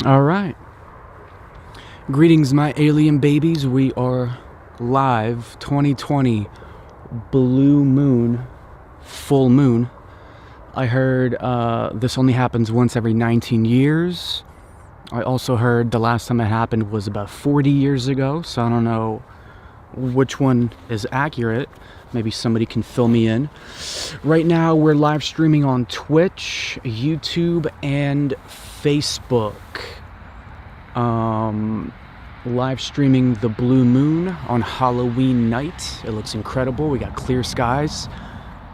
All right. Greetings, my alien babies. We are live 2020 blue moon, full moon. I heard this only happens once every 19 years. I also heard the last time it happened was about 40 years ago, so I don't know which one is accurate. Maybe somebody can fill me in. Right now, we're live streaming on Twitch, YouTube, and Facebook. Live streaming the blue moon on Halloween night. It looks incredible. We got clear skies.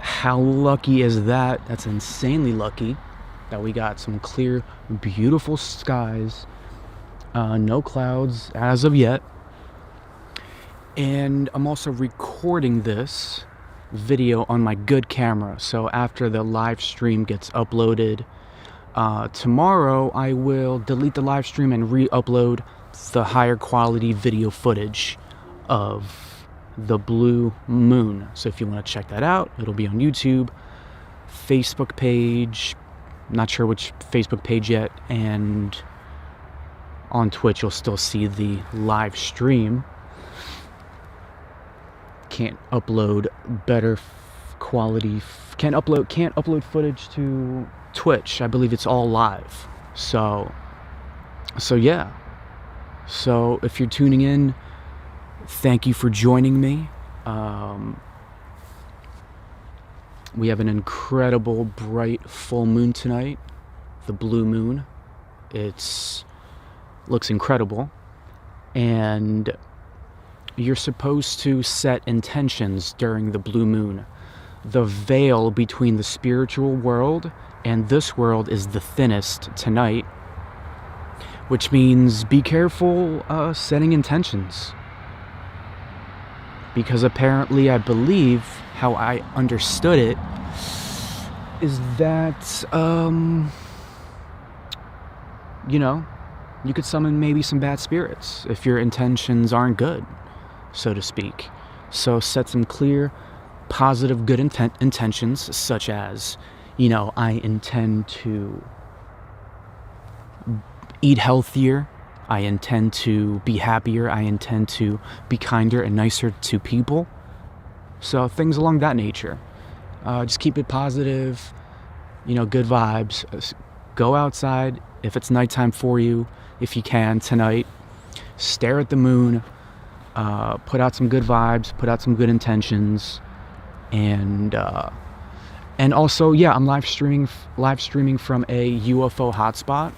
How lucky is that? That's insanely lucky that we got some clear, beautiful skies. No clouds as of yet. And I'm also recording this video on my good camera. So after the live stream gets uploaded, tomorrow I will delete the live stream and re-upload the higher quality video footage of the blue moon. So if you want to check that out, it'll be on YouTube, Facebook page, not sure which Facebook page yet, and on Twitch you'll still see the live stream. Can't upload better quality, can't upload footage to Twitch. I believe it's all live. So yeah. So if you're tuning in, thank you for joining me. We have an incredible bright full moon tonight, the blue moon. Looks incredible, and you're supposed to set intentions during the blue moon. The veil between the spiritual world and this world is the thinnest tonight, which means be careful setting intentions. Because apparently, I believe, how I understood it, is that, you could summon maybe some bad spirits if your intentions aren't good, so to speak. So set some clear, positive, good intentions, such as, I intend to eat healthier, I intend to be happier, I intend to be kinder and nicer to people. So things along that nature. Just keep it positive, good vibes. Go outside if it's nighttime for you, if you can tonight. Stare at the moon, put out some good vibes, put out some good intentions, and also, yeah, I'm live streaming from a UFO hotspot.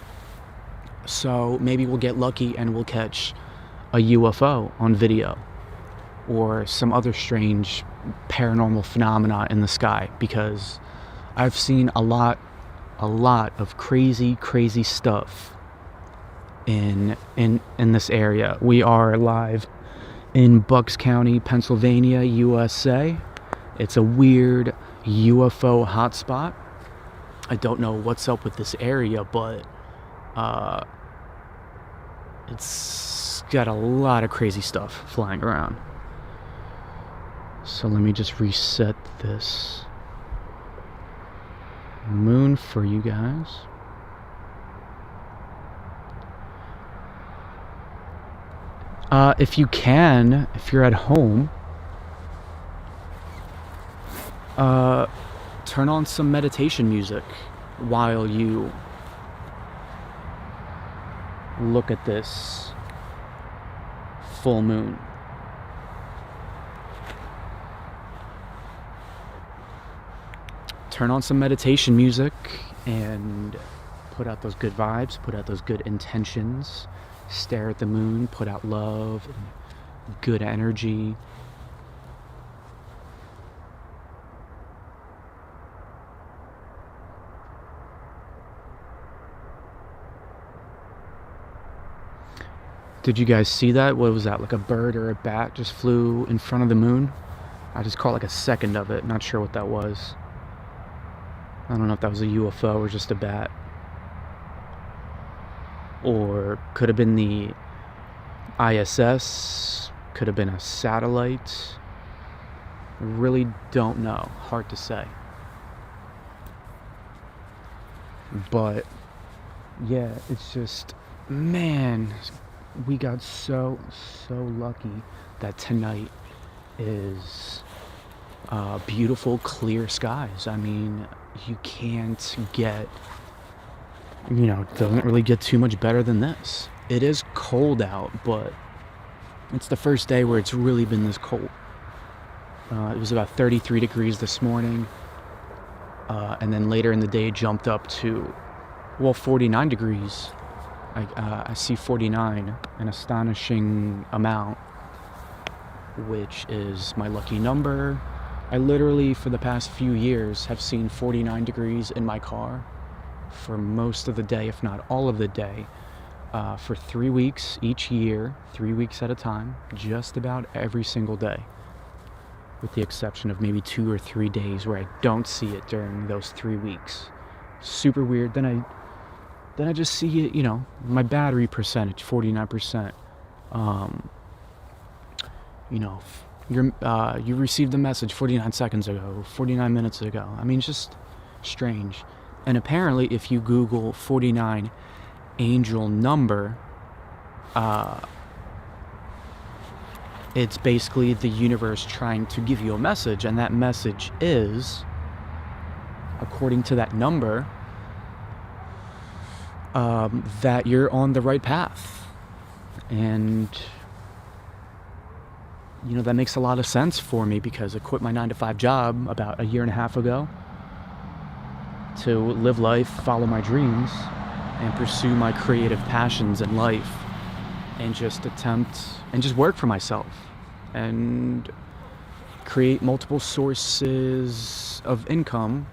So maybe we'll get lucky and we'll catch a UFO on video or some other strange paranormal phenomena in the sky, because I've seen a lot of crazy stuff in this area. We are live in Bucks County, Pennsylvania, USA. It's a weird UFO hotspot. I don't know what's up with this area, but it's got a lot of crazy stuff flying around. So let me just reset this moon for you guys. If you can, if you're at home, turn on some meditation music while you look at this full moon. Turn on some meditation music and put out those good vibes, put out those good intentions. Stare at the moon, put out love and good energy. Did you guys see that? What was that? Like a bird or a bat just flew in front of the moon? I just caught like a second of it. Not sure what that was. I don't know if that was a UFO or just a bat. Or could have been the ISS. Could have been a satellite. Really don't know. Hard to say. But yeah, it's just man, we got so lucky that tonight is beautiful, clear skies. I mean, you can't get, it doesn't really get too much better than this. It is cold out, but it's the first day where it's really been this cold. It was about 33 degrees this morning, and then later in the day it jumped up to, 49 degrees. I see 49, an astonishing amount, which is my lucky number. I literally, for the past few years, have seen 49 degrees in my car for most of the day, if not all of the day, for 3 weeks each year, 3 weeks at a time, just about every single day, with the exception of maybe 2 or 3 days where I don't see it during those 3 weeks. Super weird. Then I just see it, my battery percentage, 49%. You received the message 49 seconds ago, 49 minutes ago. I mean, it's just strange. And apparently, if you Google 49 angel number, it's basically the universe trying to give you a message, and that message is, according to that number, that you're on the right path. And that makes a lot of sense for me, because I quit my 9-to-5 job about a year and a half ago to live life, follow my dreams, and pursue my creative passions in life, and just work for myself and create multiple sources of income,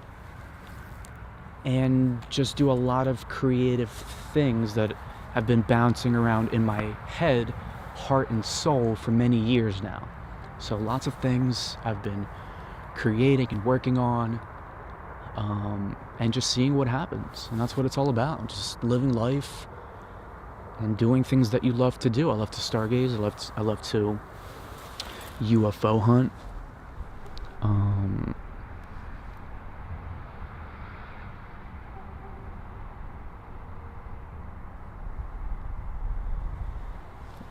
and just do a lot of creative things that have been bouncing around in my head, heart and soul for many years now. So lots of things I've been creating and working on, and just seeing what happens. And that's what it's all about, just living life and doing things that you love to do. I love to stargaze. I love to UFO hunt.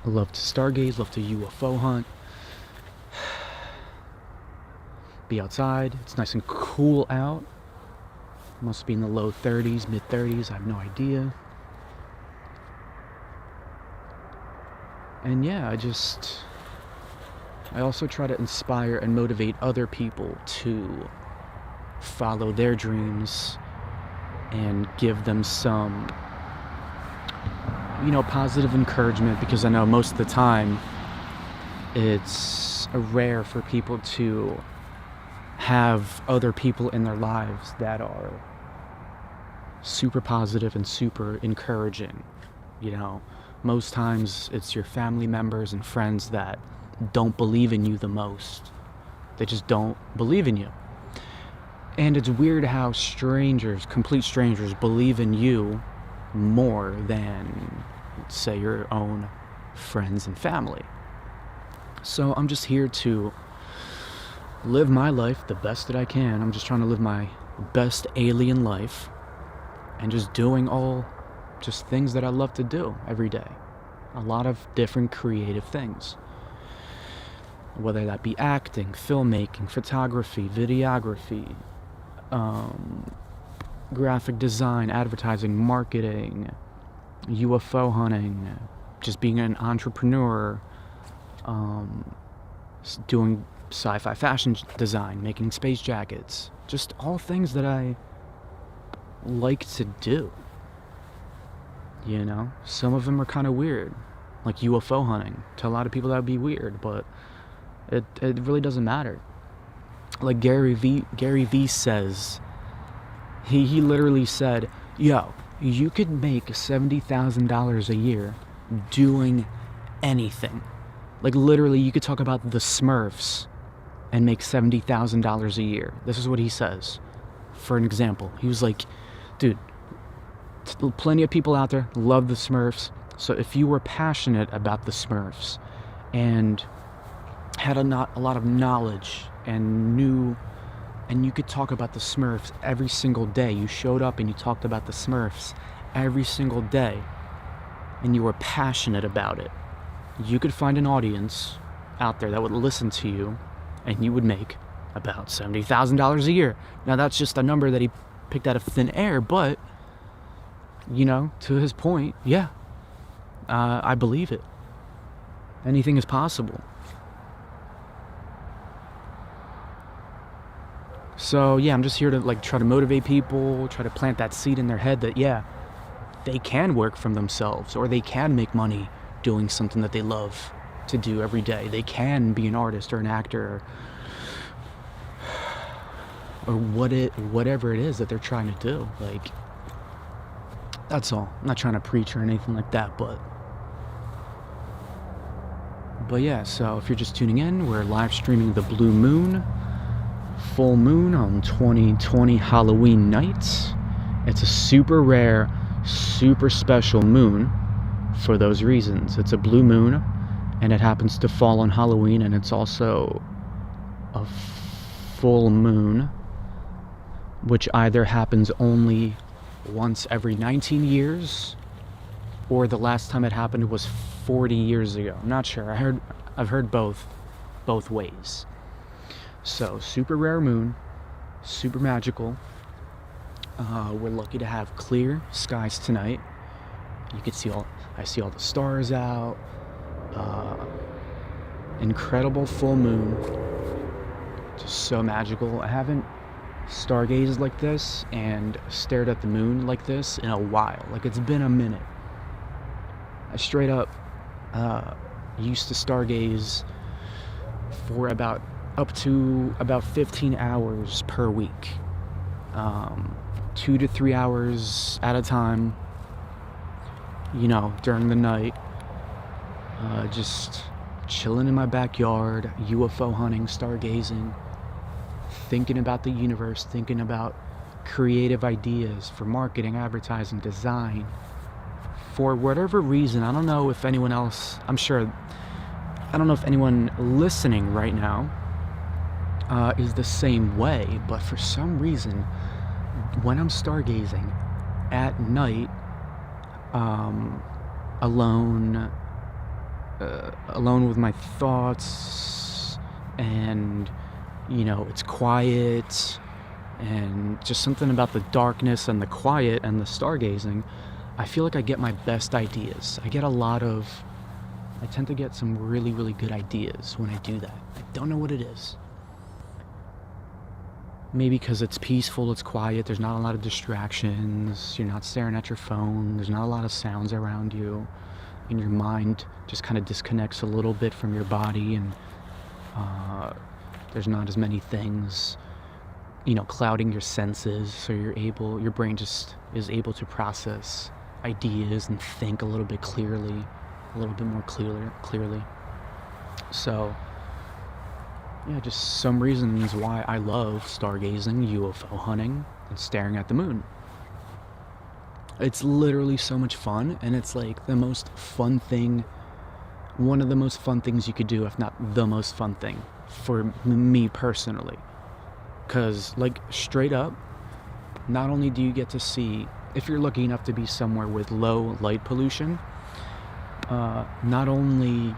I love to stargaze, love to UFO hunt. Be outside. It's nice and cool out. Must be in the low 30s, mid 30s, I have no idea. And yeah, I also try to inspire and motivate other people to follow their dreams and give them some, positive encouragement, because I know most of the time it's rare for people to have other people in their lives that are super positive and super encouraging. Most times it's your family members and friends that don't believe in you the most. They just don't believe in you. And it's weird how complete strangers, believe in you more than, say, your own friends and family. So I'm just here to live my life the best that I can. I'm just trying to live my best alien life, and just doing just things that I love to do every day. A lot of different creative things, whether that be acting, filmmaking, photography, videography, graphic design, advertising, marketing, UFO hunting, just being an entrepreneur, doing sci-fi fashion design, making space jackets, just all things that I like to do. Some of them are kind of weird, like UFO hunting. To a lot of people that would be weird, but it really doesn't matter. Like Gary V says, he literally said, yo, you could make $70,000 a year doing anything. Like literally, you could talk about the Smurfs and make $70,000 a year. This is what he says. For an example, he was like, dude, plenty of people out there love the Smurfs. So if you were passionate about the Smurfs and had a lot of knowledge and you could talk about the Smurfs every single day, you showed up and you talked about the Smurfs every single day, and you are passionate about it, you could find an audience out there that would listen to you, and you would make about $70,000 a year. Now that's just a number that he picked out of thin air, but to his point, yeah, I believe it. Anything is possible. So yeah, I'm just here to try to motivate people, try to plant that seed in their head that yeah, they can work from themselves, or they can make money doing something that they love to do every day. They can be an artist or an actor or whatever it is that they're trying to do. That's all. I'm not trying to preach or anything like that, but yeah, so if you're just tuning in, we're live streaming the blue moon, full moon on 2020 Halloween night. It's a super rare, super special moon for those reasons. It's a blue moon, and it happens to fall on Halloween, and it's also a full moon, which either happens only once every 19 years, or the last time it happened was 40 years ago. I'm not sure. I've heard both ways. So super rare moon, super magical. We're lucky to have clear skies tonight. You can see I see all the stars out. Incredible full moon. Just so magical. I haven't stargazed like this and stared at the moon like this in a while. It's been a minute. I straight up used to stargaze for up to about 15 hours per week. 2 to 3 hours at a time, during the night. Just chilling in my backyard, UFO hunting, stargazing, thinking about the universe, thinking about creative ideas for marketing, advertising, design. For whatever reason, I don't know if anyone else, I don't know if anyone listening right now is the same way, but for some reason, when I'm stargazing at night, alone with my thoughts, and it's quiet, and just something about the darkness and the quiet and the stargazing, I feel like I get my best ideas. I tend to get some really, really good ideas when I do that. I don't know what it is. Maybe because it's peaceful, it's quiet, there's not a lot of distractions, you're not staring at your phone, there's not a lot of sounds around you, and your mind just kind of disconnects a little bit from your body, and there's not as many things, clouding your senses, so your brain just is able to process ideas and think a little bit more clearly. So yeah, just some reasons why I love stargazing, UFO hunting, and staring at the moon. It's literally so much fun, and it's the most fun thing, one of the most fun things you could do, if not the most fun thing for me personally. Because straight up, not only do you get to see, if you're lucky enough to be somewhere with low light pollution, not only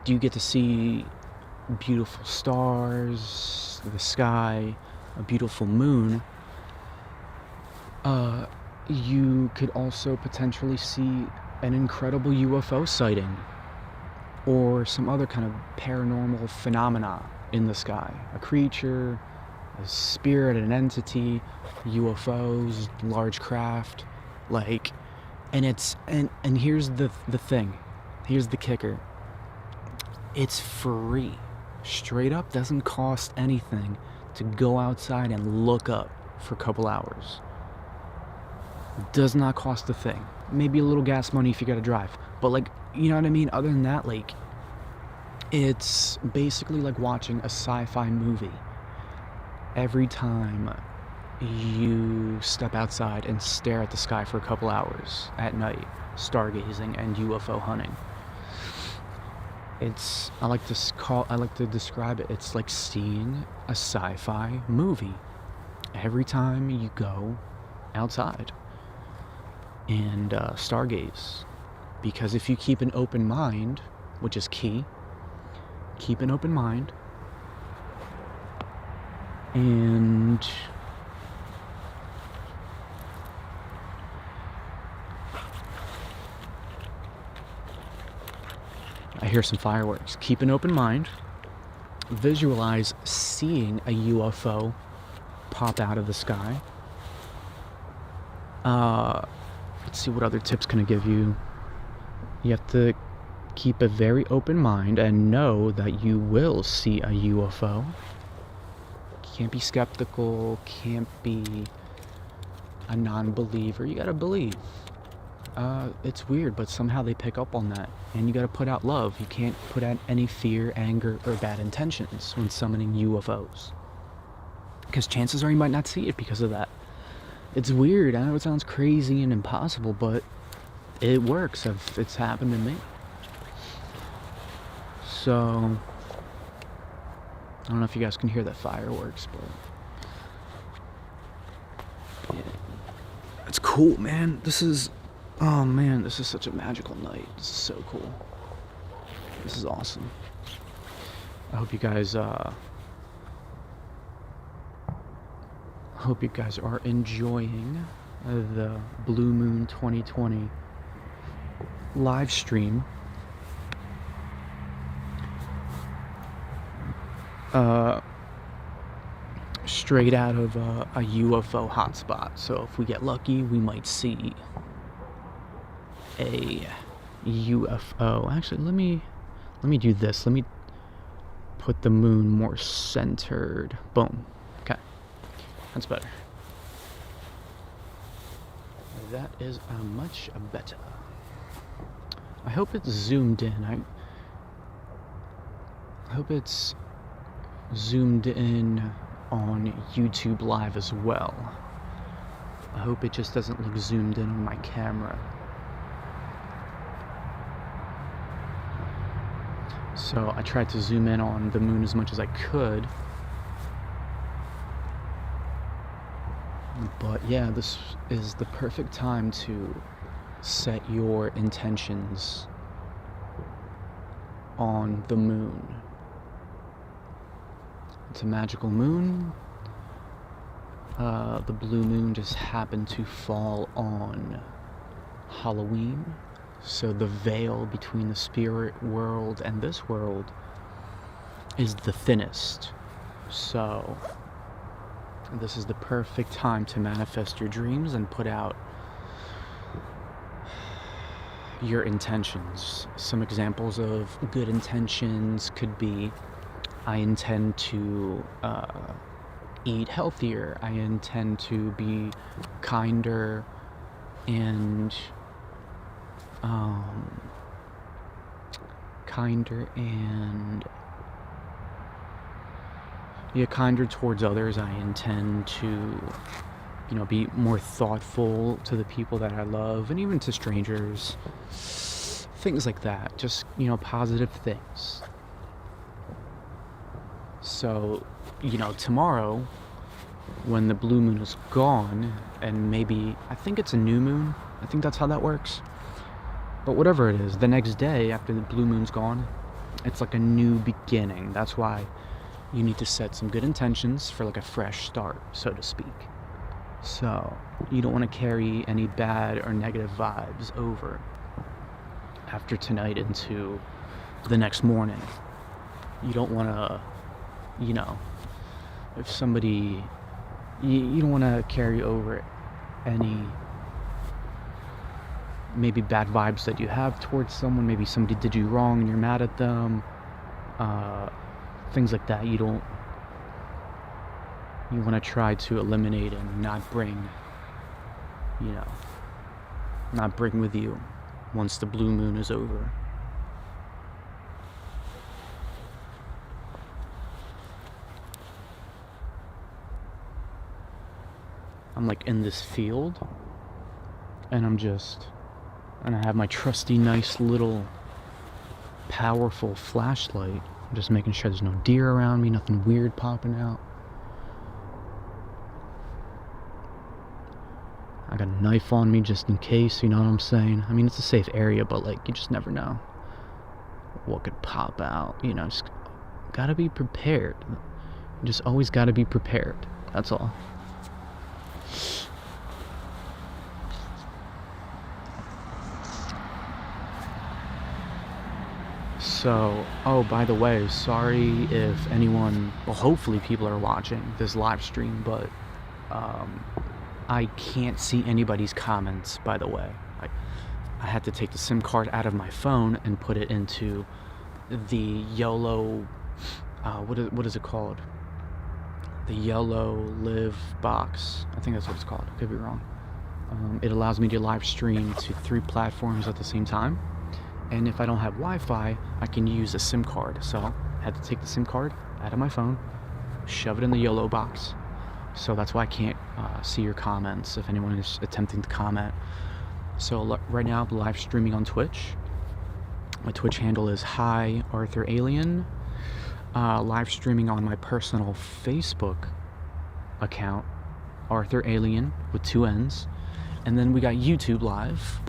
do you get to see beautiful stars, the sky, a beautiful moon, you could also potentially see an incredible UFO sighting or some other kind of paranormal phenomena in the sky. A creature, a spirit, an entity, UFOs, large craft, and here's the thing. Here's the kicker. It's free. Straight up, doesn't cost anything to go outside and look up for a couple hours. Does not cost a thing. Maybe a little gas money if you gotta drive. But you know what I mean? Other than that, it's basically like watching a sci-fi movie. Every time you step outside and stare at the sky for a couple hours at night, stargazing and UFO hunting. I like to describe it. It's like seeing a sci-fi movie every time you go outside and stargaze. Because if you keep an open mind, which is key, keep an open mind, and I hear some fireworks. Keep an open mind. Visualize seeing a UFO pop out of the sky. Let's see, what other tips can I give you? You have to keep a very open mind and know that you will see a UFO. Can't be skeptical, can't be a non-believer. You gotta believe. It's weird, but somehow they pick up on that. And you gotta put out love. You can't put out any fear, anger, or bad intentions when summoning UFOs. Because chances are you might not see it because of that. It's weird. I know it sounds crazy and impossible, but it works. It's happened to me. So, I don't know if you guys can hear the fireworks, but yeah. It's cool, man. Oh man, this is such a magical night. This is so cool. This is awesome. I hope you guys are enjoying the Blue Moon 2020 live stream. Straight out of a UFO hotspot. So if we get lucky, we might see a UFO. Actually, let me do this. Let me put the moon more centered. Boom. Okay. That's better. That is much better. I hope it's zoomed in. I hope it's zoomed in on YouTube Live as well. I hope it just doesn't look zoomed in on my camera. So I tried to zoom in on the moon as much as I could. But yeah, this is the perfect time to set your intentions on the moon. It's a magical moon. The blue moon just happened to fall on Halloween. So the veil between the spirit world and this world is the thinnest. So this is the perfect time to manifest your dreams and put out your intentions. Some examples of good intentions could be, I intend to eat healthier. I intend to be kinder and kinder towards others. I intend to, be more thoughtful to the people that I love, and even to strangers. Things like that. Just, positive things. So, tomorrow, when the blue moon is gone, and maybe, I think it's a new moon. I think that's how that works. But whatever it is, the next day after the blue moon's gone, it's like a new beginning. That's why you need to set some good intentions for like a fresh start, so to speak. So you don't want to carry any bad or negative vibes over after tonight into the next morning. You don't want to, if somebody, you don't want to carry over any maybe bad vibes that you have towards someone. Maybe somebody did you wrong and you're mad at them. Things like that. You want to try to eliminate and not bring with you once the blue moon is over. I'm like in this field, and I have my trusty nice little powerful flashlight. I'm just making sure there's no deer around me, nothing weird popping out. I got a knife on me just in case, you know what I'm saying? I mean, it's a safe area, but like, you just never know what could pop out, you know. Just gotta be prepared. You just always gotta be prepared. That's all. So, oh, by the way, sorry if anyone, well, hopefully people are watching this live stream, but I can't see anybody's comments, by the way. I had to take the SIM card out of my phone and put it into the YOLO, what is it called? The YOLO Live box. I think that's what it's called. I could be wrong. It allows me to live stream to 3 platforms at the same time. And if I don't have Wi-Fi, I can use a SIM card. So I had to take the SIM card out of my phone, shove it in the YOLO box. So that's why I can't see your comments if anyone is attempting to comment. So right now I'm live streaming on Twitch. My Twitch handle is Hi Arthur Alien. Live streaming on my personal Facebook account, Arthur Alien with 2 N's. And then we got YouTube live.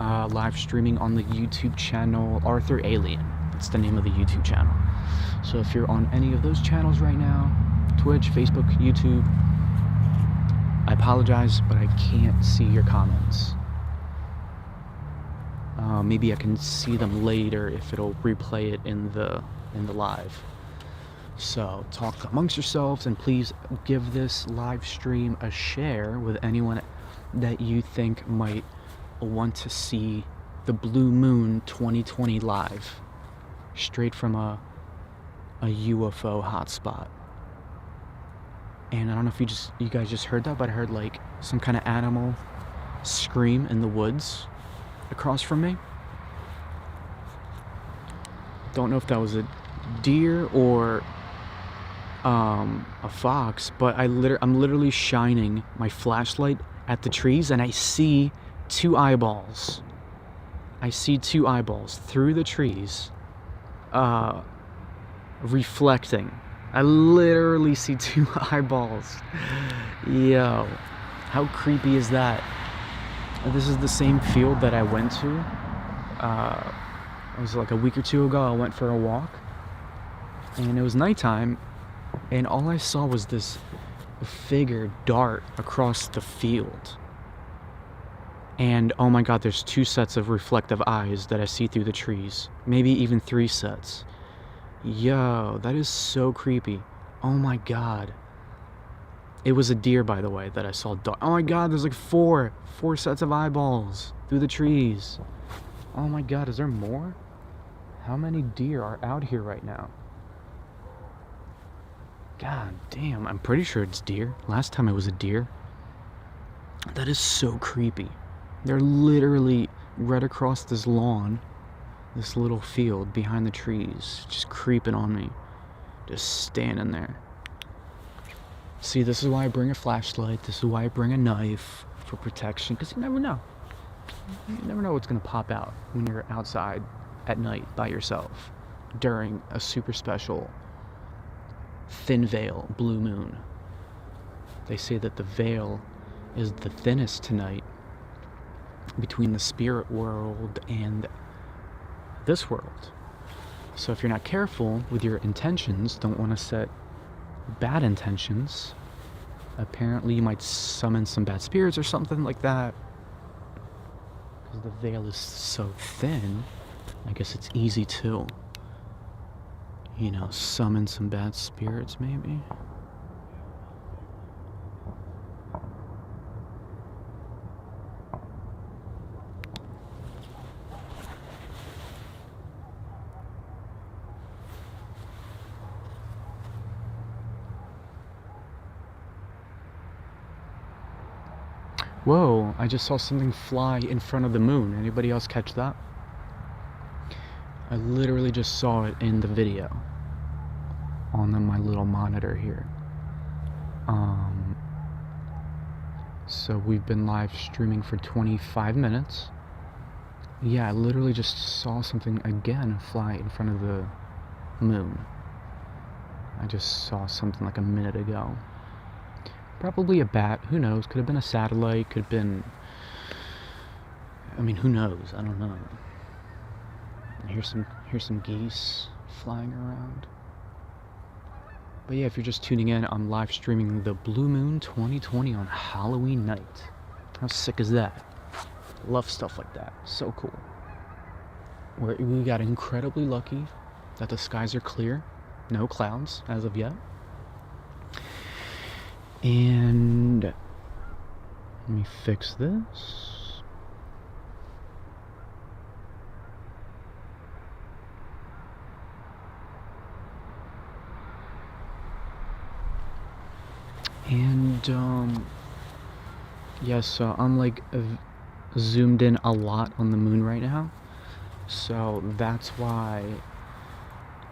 Live streaming on the YouTube channel Arthur Alien. That's the name of the YouTube channel. So if you're on any of those channels right now, Twitch, Facebook, YouTube, I apologize, but I can't see your comments. Maybe I can see them later if it'll replay it in the live. So talk amongst yourselves, and please give this live stream a share with anyone that you think might want to see the Blue Moon 2020 live, straight from a UFO hotspot. And I don't know if you guys just heard that, but I heard like some kind of animal scream in the woods across from me. Don't know if that was a deer or a fox, but I'm literally shining my flashlight at the trees, and I see 2 eyeballs. I see 2 eyeballs through the trees, reflecting. I literally see 2 eyeballs. Yo, how creepy is that? This is the same field that I went to. It was like a week or 2 ago. I went for a walk, and it was nighttime, and all I saw was this figure dart across the field. And oh my god, there's 2 sets of reflective eyes that I see through the trees. Maybe even 3 sets. Yo, that is so creepy. Oh my god. It was a deer, by the way, that I saw dart. Oh my god, there's like 4 sets of eyeballs through the trees. Oh my god, is there more? How many deer are out here right now? God damn, I'm pretty sure it's deer. Last time it was a deer. That is so creepy. They're literally right across this lawn, this little field behind the trees, just creeping on me. Just standing there. See, this is why I bring a flashlight. This is why I bring a knife, for protection, because you never know. You never know what's going to pop out when you're outside at night by yourself during a super special thin veil blue moon. They say that the veil is the thinnest tonight between the spirit world and this world. So if you're not careful with your intentions, don't want to set bad intentions, apparently you might summon some bad spirits or something like that. Because the veil is so thin, I guess it's easy to, you know, summon some bad spirits maybe. Whoa, I just saw something fly in front of the moon. Anybody else catch that? I literally just saw it in the video on my little monitor here. So we've been live streaming for 25 minutes. Yeah, I literally just saw something again fly in front of the moon. I just saw something like a minute ago. Probably a bat, who knows? Could have been a satellite, could have been... I mean, who knows? I don't know. Here's some geese flying around. But yeah, if you're just tuning in, I'm live streaming the Blue Moon 2020 on Halloween night. How sick is that? Love stuff like that. So cool. We got incredibly lucky that the skies are clear. No clouds as of yet. And let me fix this. And yeah, so I'm like zoomed in a lot on the moon right now, so that's why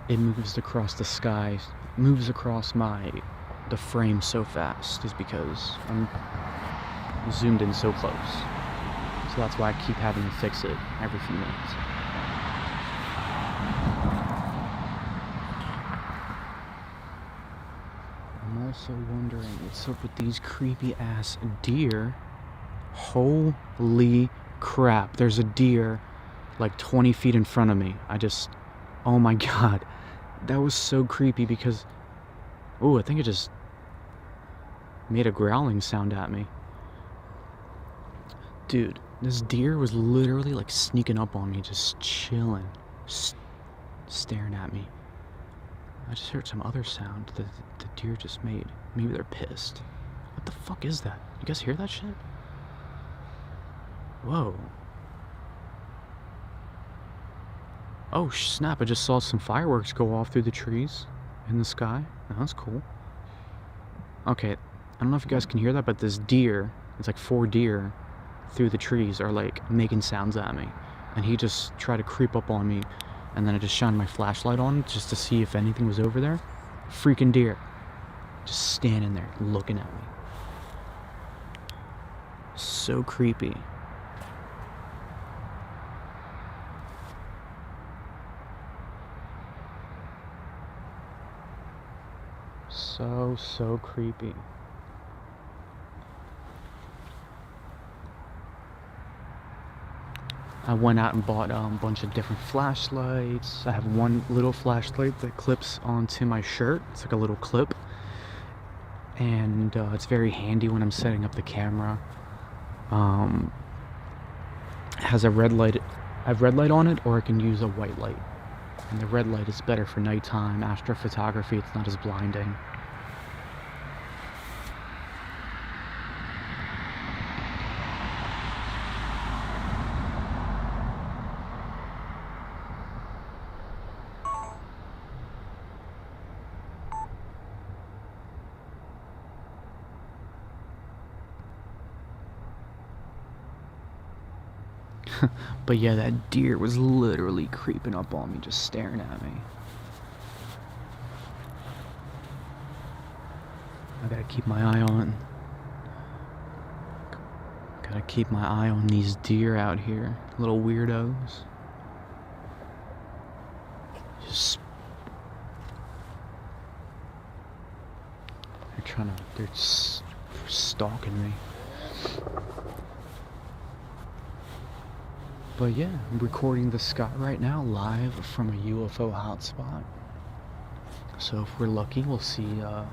it moves across the sky, moves across the frame so fast, is because I'm zoomed in so close. So that's why I keep having to fix it every few minutes. I'm also wondering what's up with these creepy ass deer. Holy crap, there's a deer like 20 feet in front of me. Oh my god, that was so creepy because, oh, I think it just made a growling sound at me. Dude, this deer was literally like sneaking up on me, just chilling, staring at me. I just heard some other sound that the deer just made. Maybe they're pissed. What the fuck is that? You guys hear that shit? Whoa. Oh snap, I just saw some fireworks go off through the trees in the sky. That's cool. Okay, I don't know if you guys can hear that, but this deer, it's like 4 deer through the trees are like making sounds at me. And he just tried to creep up on me, and then I just shined my flashlight on just to see if anything was over there. Freaking deer. Just standing there looking at me. So creepy. So creepy. I went out and bought a bunch of different flashlights. I have one little flashlight that clips onto my shirt. It's like a little clip. And it's very handy when I'm setting up the camera. It has a red light. I have red light on it, or I can use a white light. And the red light is better for nighttime, astrophotography. It's not as blinding. But yeah, that deer was literally creeping up on me, just staring at me. I gotta keep my eye on. Gotta keep my eye on these deer out here, little weirdos. They're stalking me. But yeah, I'm recording the sky right now, live from a UFO hotspot. So if we're lucky, we'll see a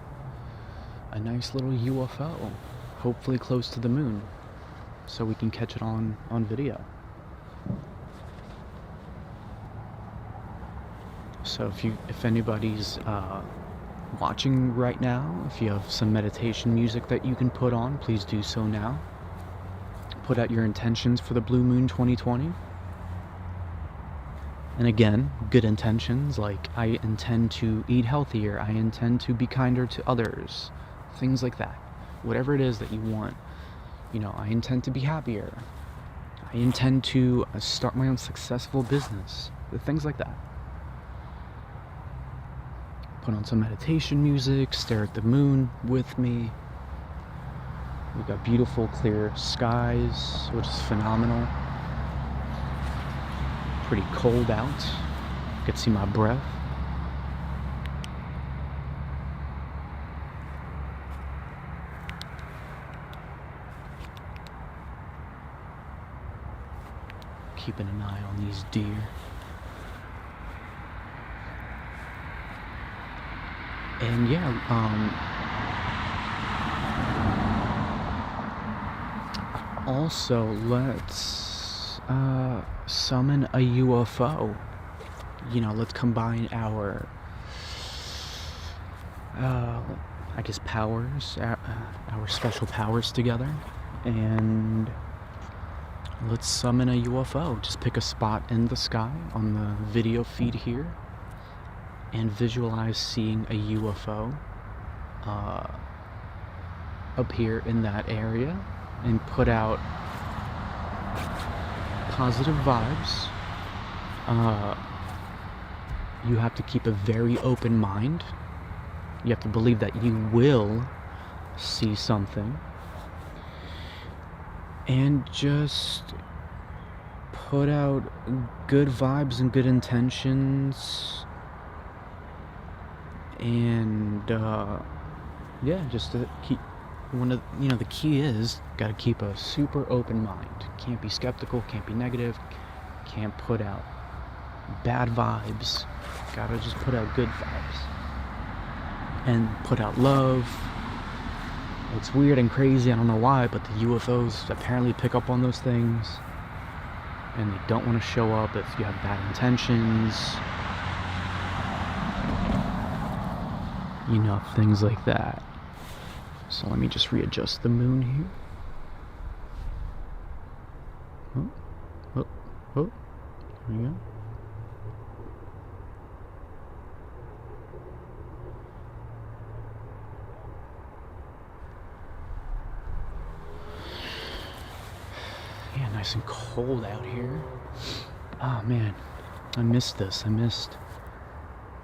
nice little UFO, hopefully close to the moon, so we can catch it on video. So if anybody's watching right now, if you have some meditation music that you can put on, please do so now. Put out your intentions for the Blue Moon 2020. And again, good intentions, like I intend to eat healthier, I intend to be kinder to others, things like that. Whatever it is that you want. You know, I intend to be happier. I intend to start my own successful business. Things like that. Put on some meditation music, stare at the moon with me. We've got beautiful, clear skies, which is phenomenal. Pretty cold out. You can see my breath. Keeping an eye on these deer. And yeah, also let's summon a UFO. You know, let's combine our I guess powers, our special powers together, and let's summon a UFO. Just pick a spot in the sky on the video feed here and visualize seeing a UFO appear in that area, and put out positive vibes. You have to keep a very open mind. You have to believe that you will see something. And just put out good vibes and good intentions. And yeah, just to keep the key is gotta keep a super open mind. Can't be skeptical, can't be negative, can't put out bad vibes. Gotta just put out good vibes. And put out love. It's weird and crazy, I don't know why, but the UFOs apparently pick up on those things. And they don't want to show up if you have bad intentions. You know, things like that. So let me just readjust the moon here. Oh, there we go. Yeah, nice and cold out here. Oh man, I missed this. I missed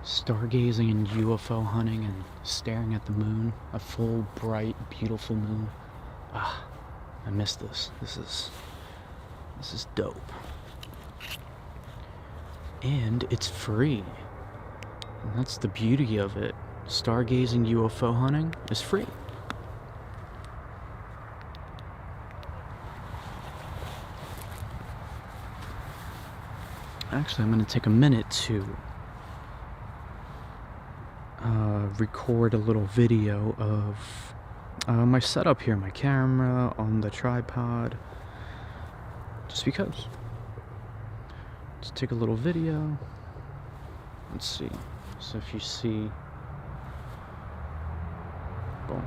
stargazing and UFO hunting and staring at the moon. A full, bright, beautiful moon. Ah, I missed this. This is dope. And it's free. And that's the beauty of it. Stargazing, UFO hunting is free. Actually, I'm going to take a minute to record a little video of my setup here, my camera on the tripod, just because. Let's take a little video. Let's see. So if you see, boom.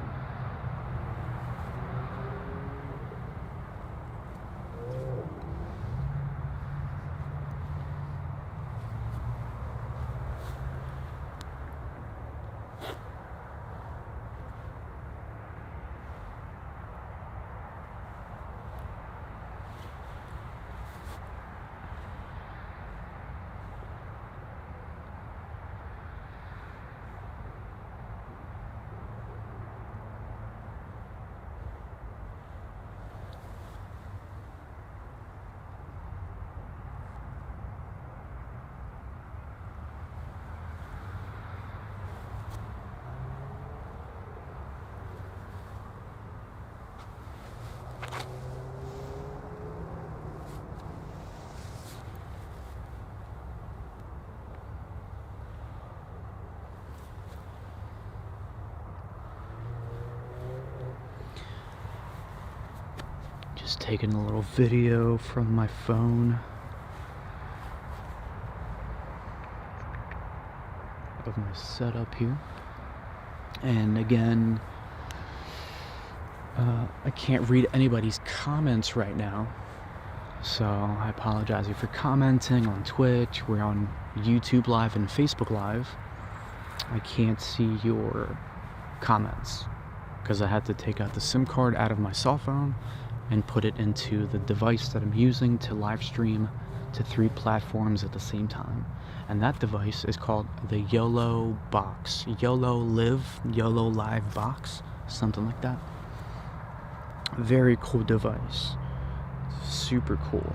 Just taking a little video from my phone of my setup here. And again, I can't read anybody's comments right now, so I apologize if you're commenting on Twitch. We're on YouTube Live and Facebook Live. I can't see your comments because I had to take out the SIM card out of my cell phone and put it into the device that I'm using to live stream to 3 platforms at the same time. And that device is called the YOLO box. YOLO Live box, something like that. Very cool device. Super cool.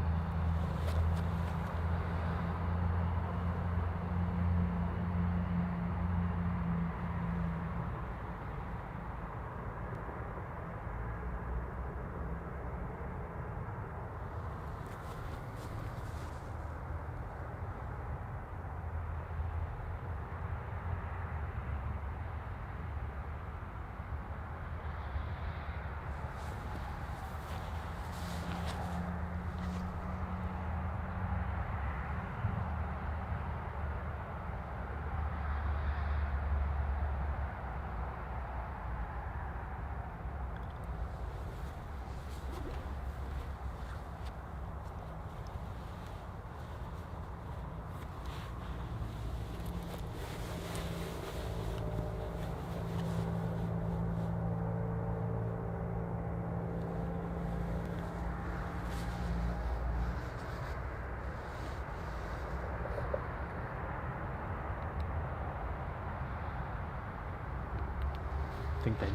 I think that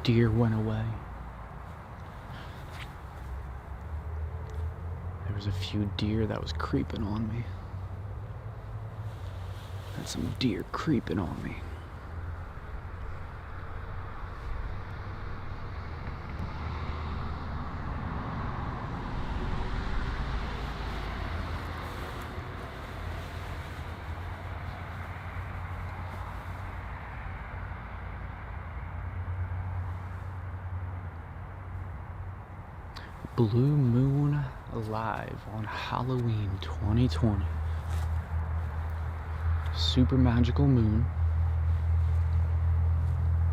deer went away. There was a few deer that was creeping on me. Had some deer creeping on me. Blue Moon Live on Halloween 2020. Super magical moon.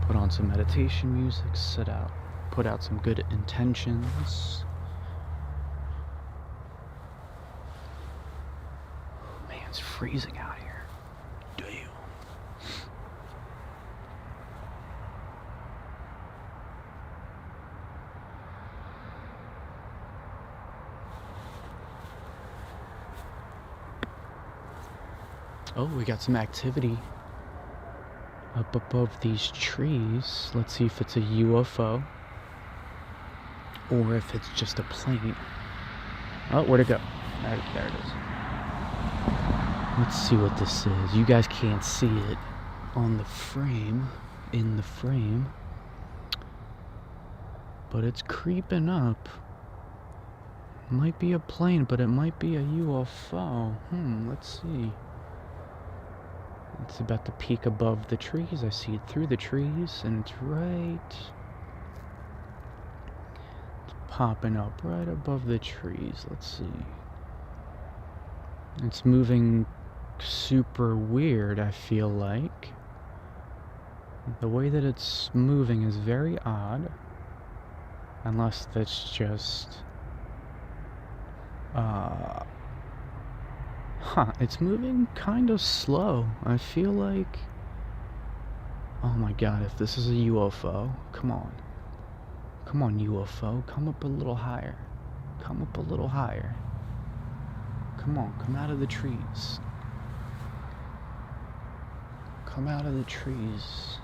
Put on some meditation music, put out some good intentions. Man, it's freezing out here. Damn. Oh, we got some activity up above these trees. Let's see if it's a UFO or if it's just a plane. Oh, where'd it go? There it is. Let's see what this is. You guys can't see it on the frame, in the frame, but it's creeping up. Might be a plane, but it might be a UFO. Let's see. It's about to peek above the trees. I see it through the trees, and it's popping up right above the trees. Let's see. It's moving super weird, I feel like. The way that it's moving is very odd. Unless that's just... it's moving kind of slow. I feel like... Oh my god, if this is a UFO, come on. Come on, UFO, come up a little higher. Come up a little higher. Come on, come out of the trees. Come out of the trees.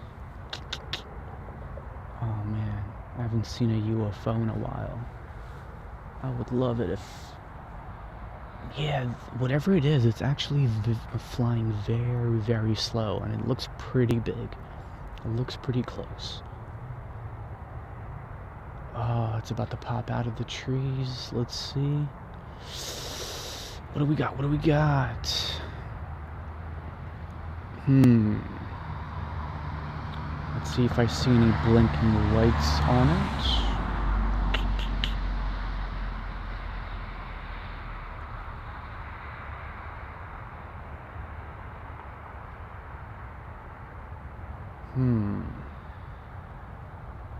Oh man, I haven't seen a UFO in a while. I would love it if... Yeah, whatever it is, it's actually flying very, very slow, and it looks pretty big. It looks pretty close. Oh, it's about to pop out of the trees. Let's see. What do we got? What do we got? Let's see if I see any blinking lights on it.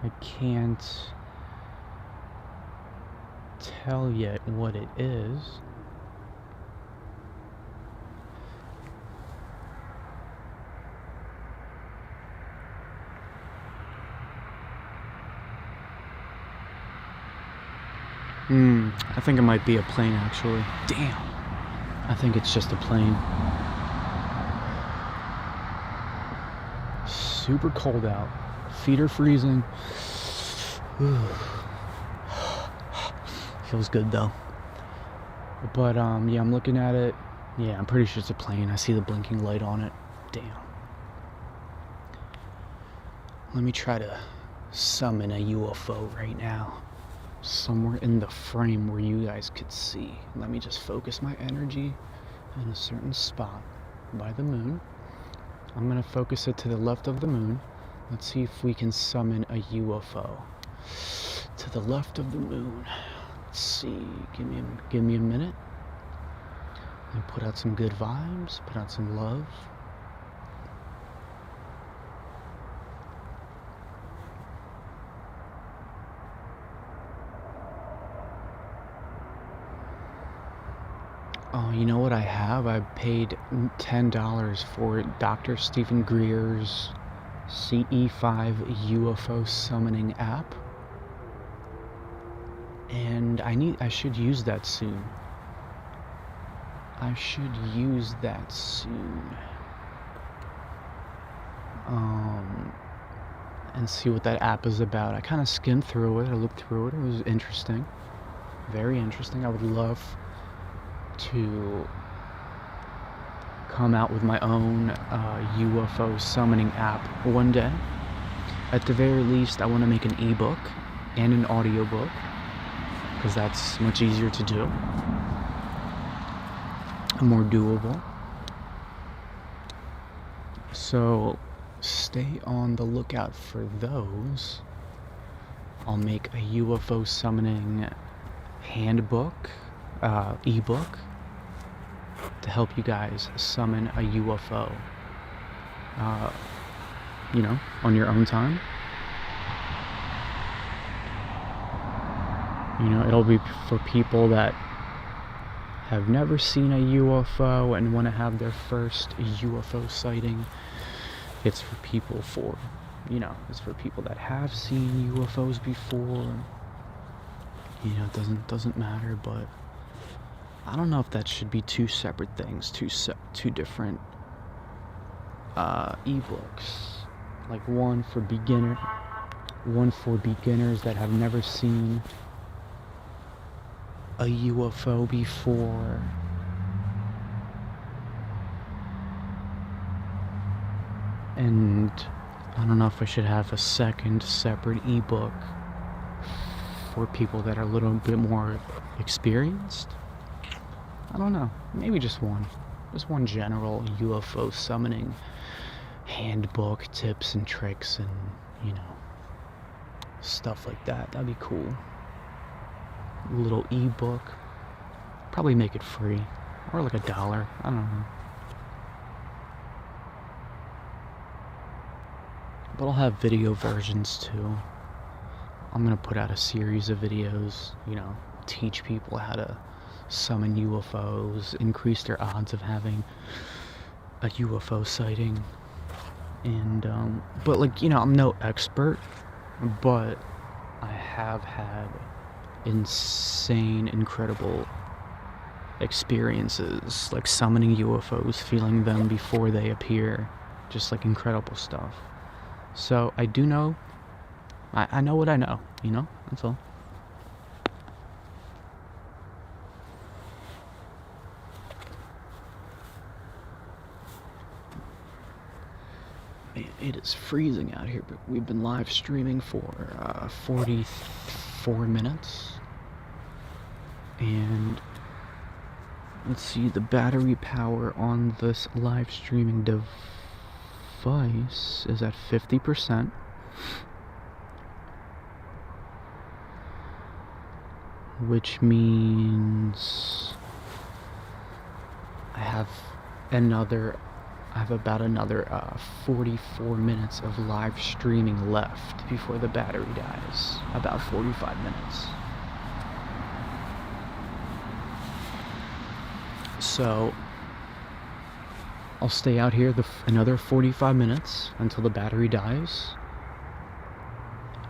I can't tell yet what it is. I think it might be a plane, actually. Damn. I think it's just a plane. Super cold out. Feet are freezing. Feels good though. But yeah, I'm looking at it. Yeah, I'm pretty sure it's a plane. I see the blinking light on it. Damn. Let me try to summon a UFO right now. Somewhere in the frame where you guys could see. Let me just focus my energy in a certain spot by the moon. I'm gonna focus it to the left of the moon. Let's see if we can summon a UFO to the left of the moon. Let's see. Give me a minute. And put out some good vibes. Put out some love. Oh, you know what I have? I paid $10 for Dr. Stephen Greer's CE5 UFO summoning app. And I should use that soon. I should use that soon. and see what that app is about. I kind of skimmed through it. I looked through it. It was interesting. Very interesting. I would love to come out with my own UFO summoning app one day. At the very least, I want to make an ebook and an audiobook, because that's much easier to do, more doable. So stay on the lookout for those. I'll make a UFO summoning handbook, ebook, to help you guys summon a UFO, on your own time. It'll be for people that have never seen a UFO and want to have their first UFO sighting. It's for people that have seen UFOs before. It doesn't matter, but I don't know if that should be two separate things, two different ebooks. Like one for beginners that have never seen a UFO before. And I don't know if I should have a second separate ebook for people that are a little bit more experienced. I don't know. Maybe just one. Just one general UFO summoning handbook, tips and tricks and, stuff like that. That'd be cool. A little ebook. Probably make it free. Or like $1. I don't know. But I'll have video versions too. I'm gonna put out a series of videos, teach people how to summon UFOs, increase their odds of having a UFO sighting. And, but I'm no expert, but I have had insane, incredible experiences, like summoning UFOs, feeling them before they appear, just like incredible stuff. So I do know, I know what I know, that's all. Man, it is freezing out here, but we've been live streaming for 44 minutes. And let's see, the battery power on this live streaming device is at 50%. Which means I have about another 44 minutes of live streaming left before the battery dies. About 45 minutes. So I'll stay out here another 45 minutes until the battery dies.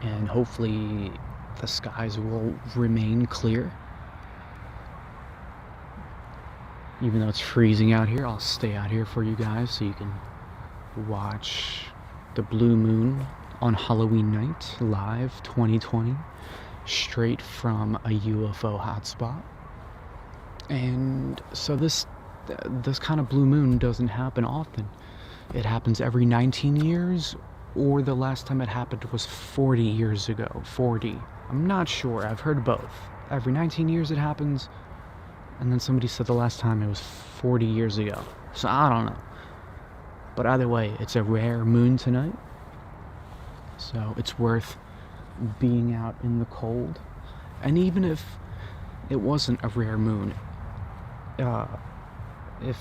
And hopefully the skies will remain clear. Even though it's freezing out here, I'll stay out here for you guys so you can watch the blue moon on Halloween night, live 2020, straight from a UFO hotspot. And so this kind of blue moon doesn't happen often. It happens every 19 years, or the last time it happened was 40 years ago. 40. I'm not sure. I've heard both. Every 19 years it happens, and then somebody said the last time it was 40 years ago. So I don't know. But either way, it's a rare moon tonight. So it's worth being out in the cold. And even if it wasn't a rare moon, if,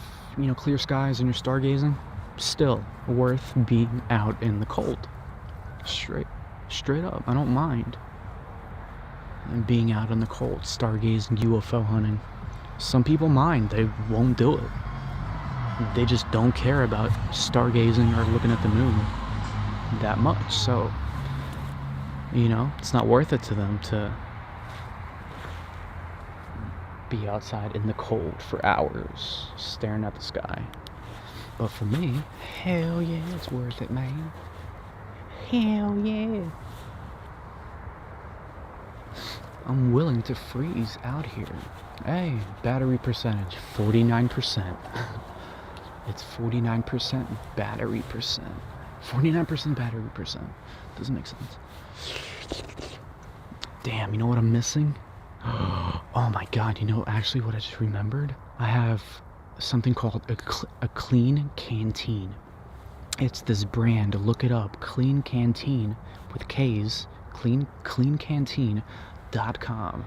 clear skies and you're stargazing, still worth being out in the cold. Straight up, I don't mind. And being out in the cold, stargazing, UFO hunting. Some people mind, they won't do it. They just don't care about stargazing or looking at the moon that much. So, it's not worth it to them to be outside in the cold for hours, staring at the sky. But for me, hell yeah, it's worth it, man. Hell yeah. I'm willing to freeze out here. Hey, battery percentage, 49%. It's 49% battery percent. 49% battery percent. Doesn't make sense. Damn, you know what I'm missing? Oh my god, you know actually what I just remembered? I have something called a clean canteen. It's this brand, look it up, Clean Canteen with K's, cleancanteen.com.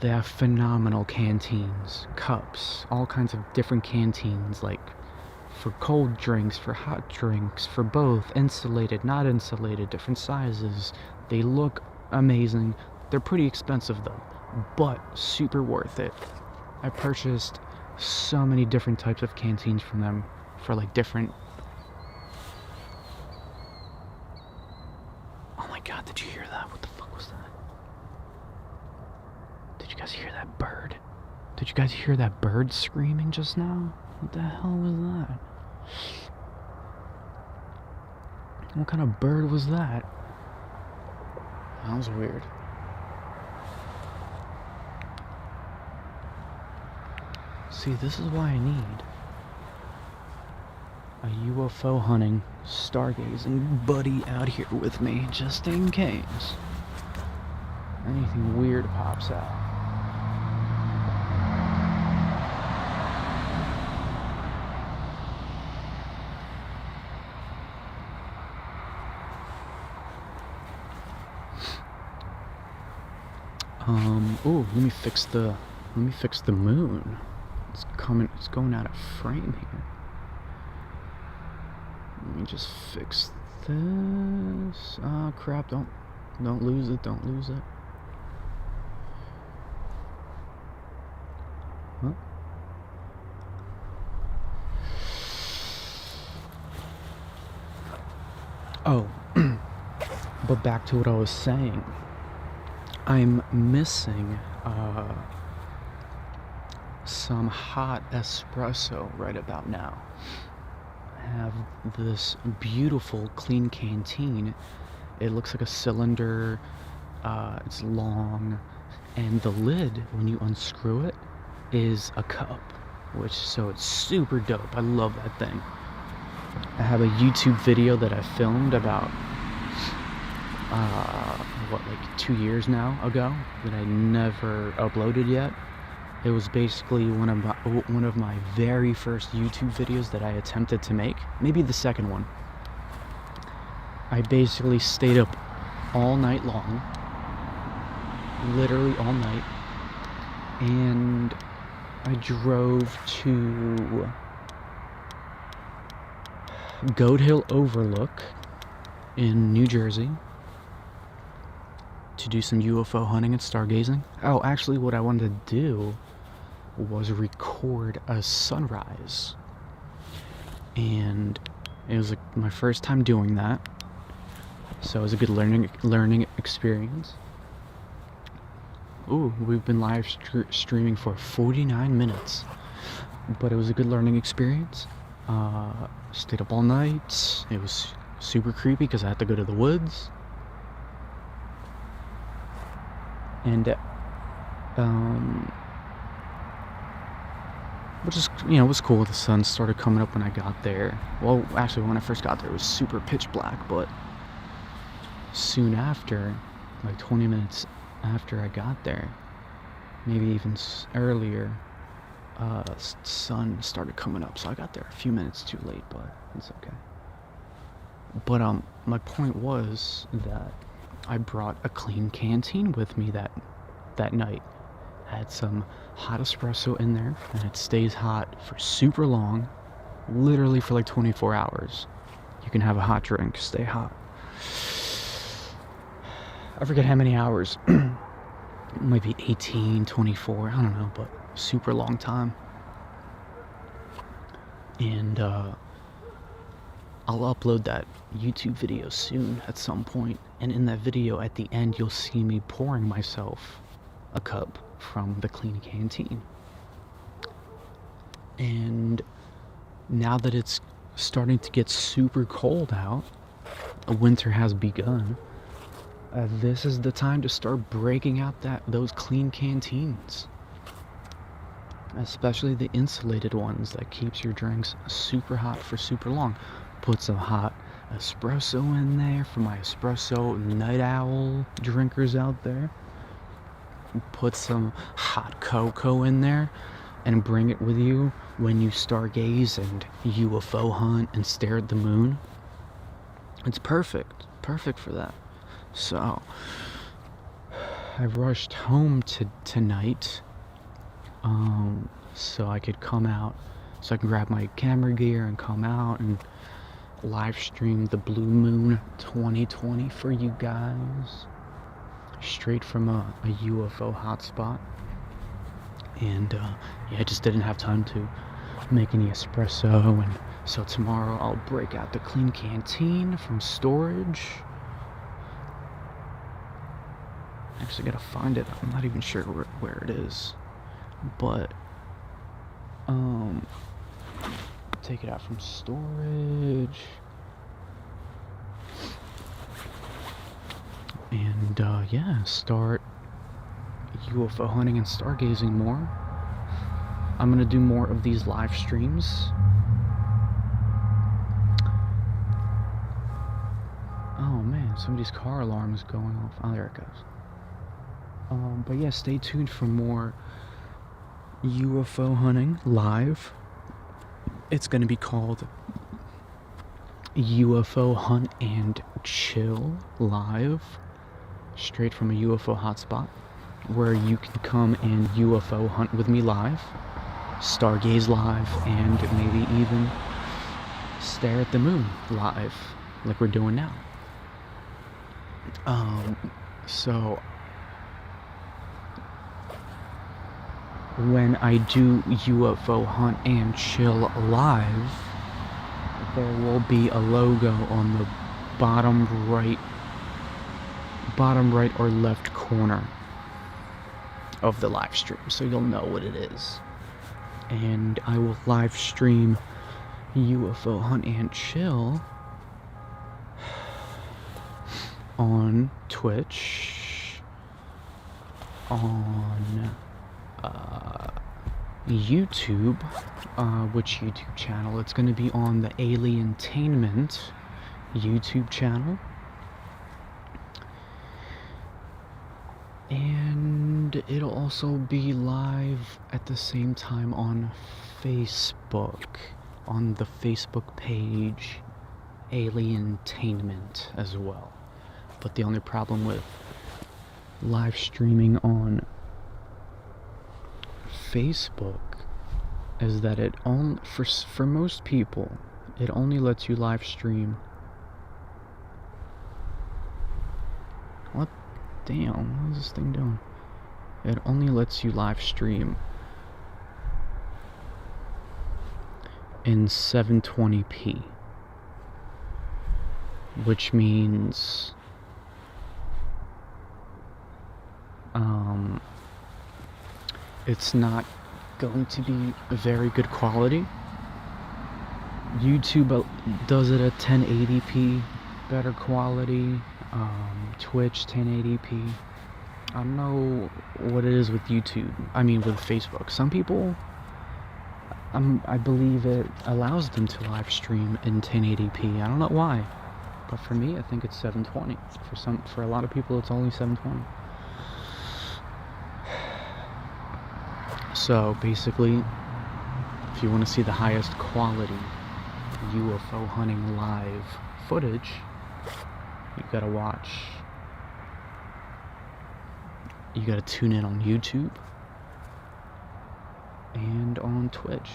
They have phenomenal canteens, cups, all kinds of different canteens, like for cold drinks, for hot drinks, for both, insulated, not insulated, different sizes. They look amazing. They're pretty expensive though, but super worth it. I purchased so many different types of canteens from them for like different... Oh my god, did you hear that? What the fuck was that? Did you guys hear that bird? Did you guys hear that bird screaming just now? What the hell was that? What kind of bird was that? That was weird. See, this is why I need a UFO hunting, stargazing buddy out here with me, just in case anything weird pops out. Oh, let me fix the moon. It's going out of frame here. Let me just fix this. Oh crap, don't lose it, don't lose it. Huh? Oh, but back to what I was saying. I'm missing some hot espresso right about now. I have this beautiful clean canteen. It looks like a cylinder. It's long, and the lid, when you unscrew it, is a cup, so it's super dope. I love that thing. I have a YouTube video that I filmed about like 2 years now ago that I never uploaded yet. It was basically one of my very first YouTube videos that I attempted to make, maybe the second one. I basically stayed up all night long, literally all night, and I drove to Goat Hill Overlook in New Jersey to do some UFO hunting and stargazing. Oh, actually what I wanted to do was record a sunrise, and it was like my first time doing that, so it was a good learning experience. Ooh, we've been live streaming for 49 minutes, but it was a good learning experience. Stayed up all night. It was super creepy because I had to go to the woods. And which is, was cool. The sun started coming up when I got there. Well, actually, when I first got there, it was super pitch black, but soon after, like 20 minutes after I got there, maybe even earlier, sun started coming up. So I got there a few minutes too late, but it's okay. But my point was that I brought a clean canteen with me that night. I had some hot espresso in there, and it stays hot for super long, literally for like 24 hours. You can have a hot drink, stay hot. I forget how many hours. Maybe 18, 24, I don't know, but super long time. And I'll upload that YouTube video soon at some point, and in that video at the end you'll see me pouring myself a cup from the clean canteen. And now that it's starting to get super cold out, winter has begun, this is the time to start breaking out those clean canteens. Especially the insulated ones that keeps your drinks super hot for super long. Put some hot espresso in there for my espresso night owl drinkers out there. Put some hot cocoa in there and bring it with you when you stargaze and UFO hunt and stare at the moon. It's perfect for that. So I rushed home tonight so I could come out, so I can grab my camera gear and come out and live stream the Blue Moon 2020 for you guys, straight from a UFO hotspot. And yeah, I just didn't have time to make any espresso, and so tomorrow I'll break out the clean canteen from storage. Actually gotta find it. I'm not even sure where it is, but take it out from storage and yeah, start UFO hunting and stargazing more. I'm gonna do more of these live streams. Oh man, somebody's car alarm is going off. Oh, there it goes. But yeah, stay tuned for more UFO hunting live. It's gonna be called UFO Hunt and Chill Live, straight from a UFO hotspot, where you can come and UFO hunt with me live, stargaze live, and maybe even stare at the moon live, like we're doing now. So when I do UFO Hunt and Chill live, there will be a logo on the bottom right or left corner of the live stream, so you'll know what it is. And I will live stream UFO Hunt and Chill on Twitch, on YouTube. Which YouTube channel? It's going to be on the Alientainment YouTube channel, and it'll also be live at the same time on Facebook, on the Facebook page Alientainment as well. But the only problem with live streaming on Facebook is that it only, for most people, it only lets you live stream. What? Damn, what is this thing doing? It only lets you live stream in 720p, which means it's not going to be very good quality. YouTube does it at 1080p, better quality. Twitch 1080p. I don't know what it is with YouTube. I mean, with Facebook. Some people, I believe it allows them to live stream in 1080p. I don't know why, but for me, I think it's 720. For a lot of people, it's only 720. So basically, if you want to see the highest quality UFO hunting live footage, you gotta tune in on YouTube and on Twitch.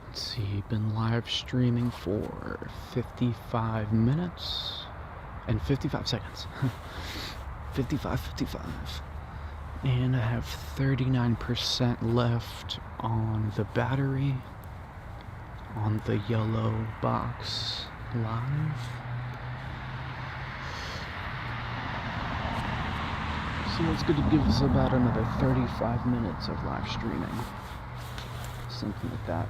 Let's see, been live streaming for 55 minutes and 55 seconds. 55. And I have 39% left on the battery on the yellow box live. So it's going to give us about another 35 minutes of live streaming. Something like that.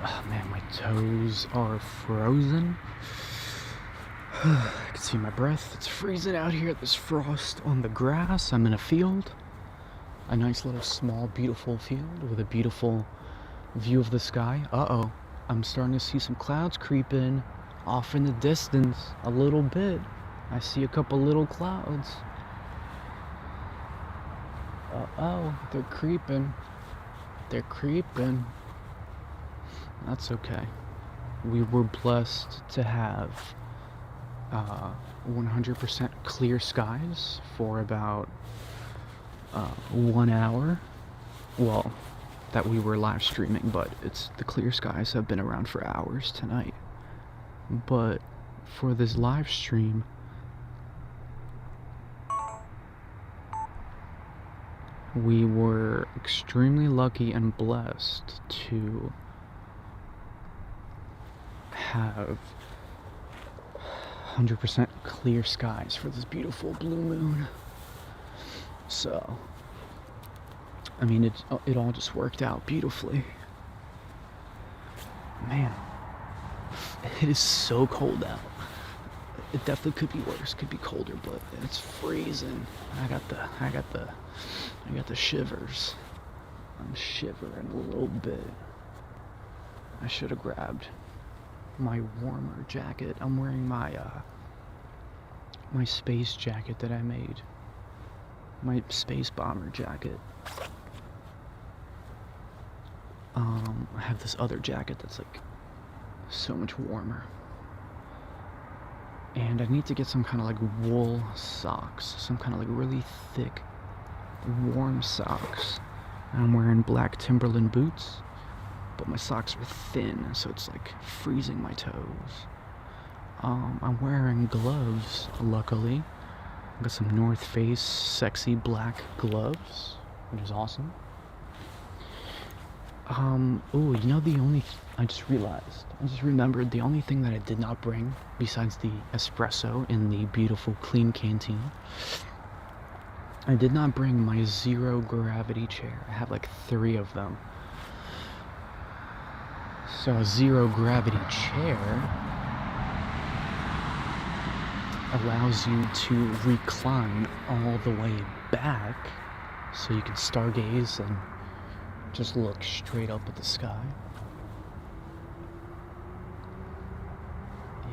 Oh man, my toes are frozen. I can see my breath. It's freezing out here. There's frost on the grass. I'm in a field. A nice little small beautiful field with a beautiful view of the sky. Uh-oh. I'm starting to see some clouds creep in off in the distance a little bit. I see a couple little clouds. Uh-oh. They're creeping. They're creeping. That's okay. We were blessed to have 100% clear skies for about 1 hour. Well, that we were live streaming, but the clear skies have been around for hours tonight. But for this live stream, we were extremely lucky and blessed to have 100% clear skies for this beautiful blue moon. So, I mean, it all just worked out beautifully. Man, it is so cold out. It definitely could be worse, could be colder, but it's freezing. I got the shivers. I'm shivering a little bit. I should have grabbed my warmer jacket. I'm wearing my my space jacket that I made. My space bomber jacket. I have this other jacket that's like so much warmer. And I need to get some kind of like wool socks, some kind of like really thick, warm socks. I'm wearing black Timberland boots, but my socks are thin, so it's like freezing my toes. I'm wearing gloves, luckily. I got some North Face sexy black gloves, which is awesome. Oh, you know, I just remembered the only thing that I did not bring, besides the espresso in the beautiful clean canteen, I did not bring my zero gravity chair. I have like 3 of them. So a zero gravity chair allows you to recline all the way back so you can stargaze and just look straight up at the sky.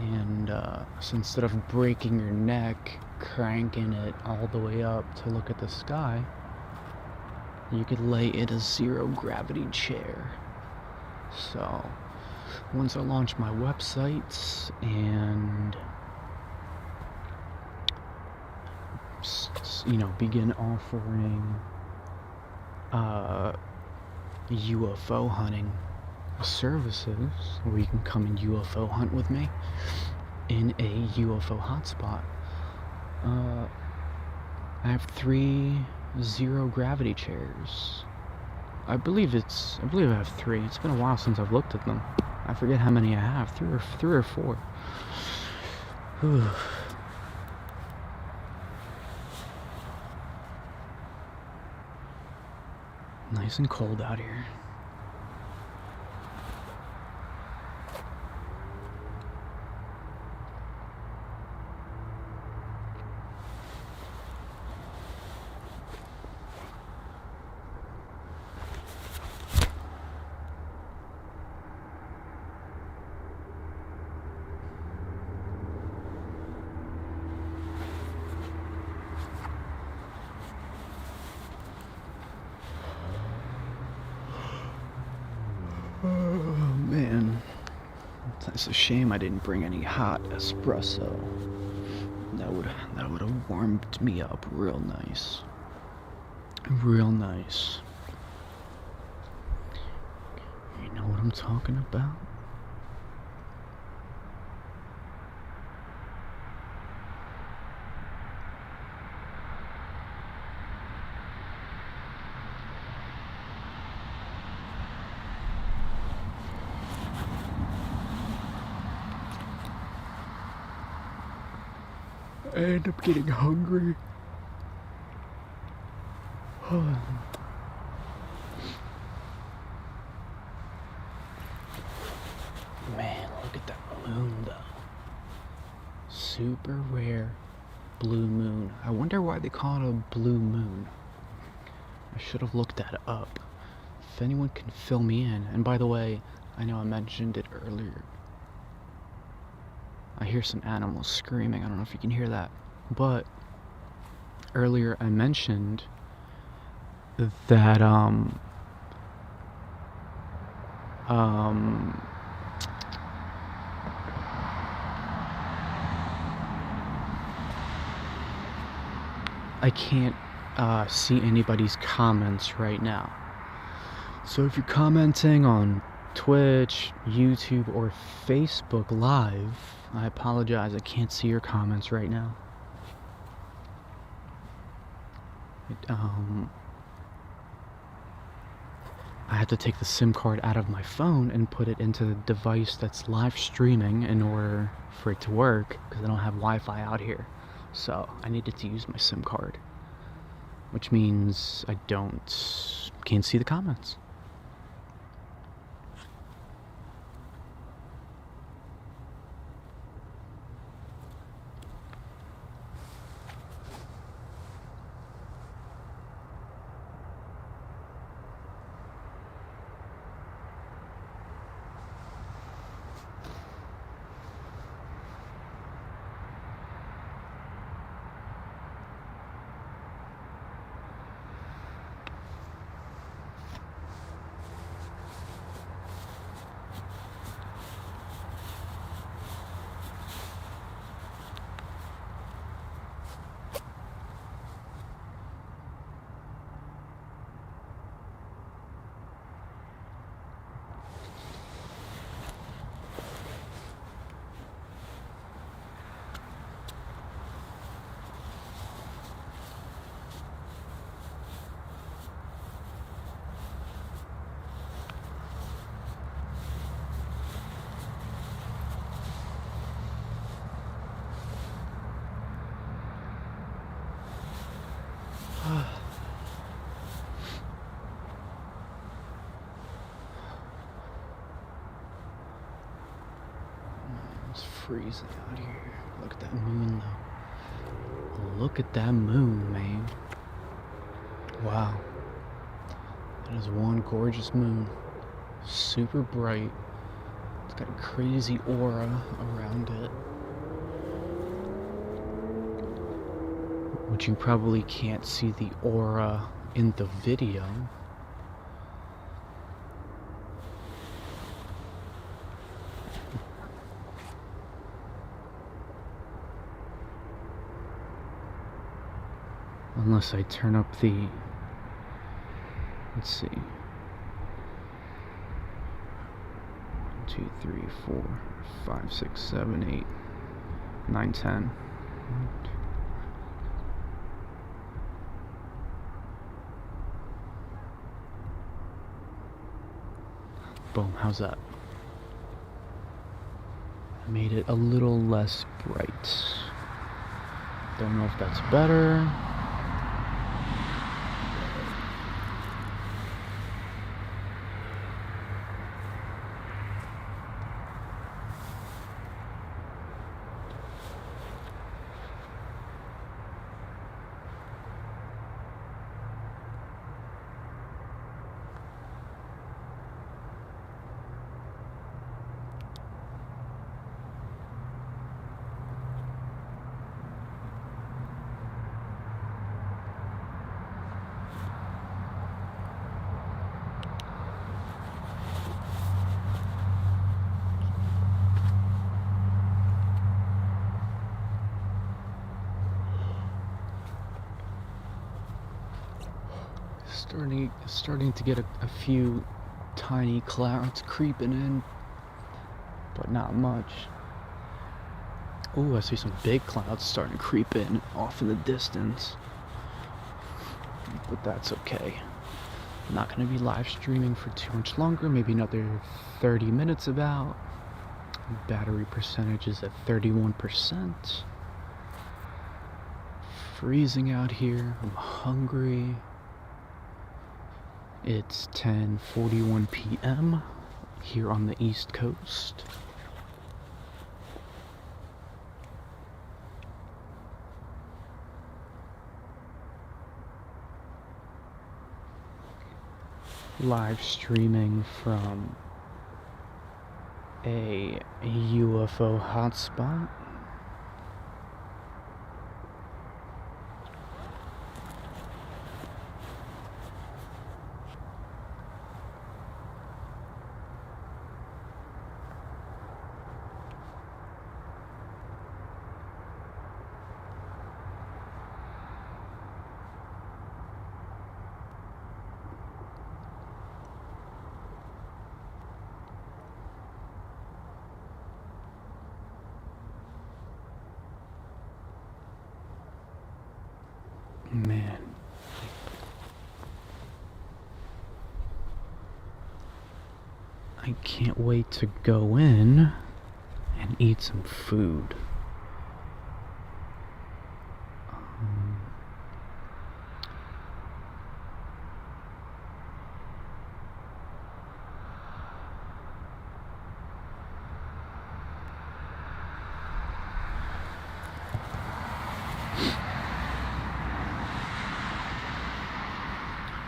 And so instead of breaking your neck, cranking it all the way up to look at the sky, you could lay in a zero gravity chair. So once I launch my websites and begin offering UFO hunting services, where you can come and UFO hunt with me in a UFO hotspot, I have 3 zero gravity chairs. I believe I have 3. It's been a while since I've looked at them. I forget how many I have. 3 or 4. Whew. Nice and cold out here. Oh man, it's a shame I didn't bring any hot espresso. That would have warmed me up real nice. Real nice. You know what I'm talking about? I end up getting hungry. Man, look at that moon though. Super rare blue moon. I wonder why they call it a blue moon. I should have looked that up. If anyone can fill me in. And by the way, I know I mentioned it earlier. I hear some animals screaming. I don't know if you can hear that. But earlier I mentioned that I can't see anybody's comments right now. So if you're commenting on Twitch, YouTube, or Facebook Live, I apologize, I can't see your comments right now. I have to take the SIM card out of my phone and put it into the device that's live streaming in order for it to work, because I don't have Wi-Fi out here. So I needed to use my SIM card, which means I can't see the comments. It's freezing out here. Look at that moon though. Look at that moon, man. Wow. That is one gorgeous moon. Super bright. It's got a crazy aura around it, which you probably can't see the aura in the video. Unless I turn up the, let's see, 1, 2, 3, 4, 5, 6, 7, 8, 9, 10. Boom, how's that? Made it a little less bright. Don't know if that's better. Starting to get a few tiny clouds creeping in, but not much. Ooh, I see some big clouds starting to creep in off in the distance, but that's okay. I'm not going to be live streaming for too much longer, maybe another 30 minutes about. Battery percentage is at 31%. Freezing out here. I'm hungry. It's 10:41 p.m. here on the East Coast. Live streaming from a UFO hotspot. Man, I can't wait to go in and eat some food.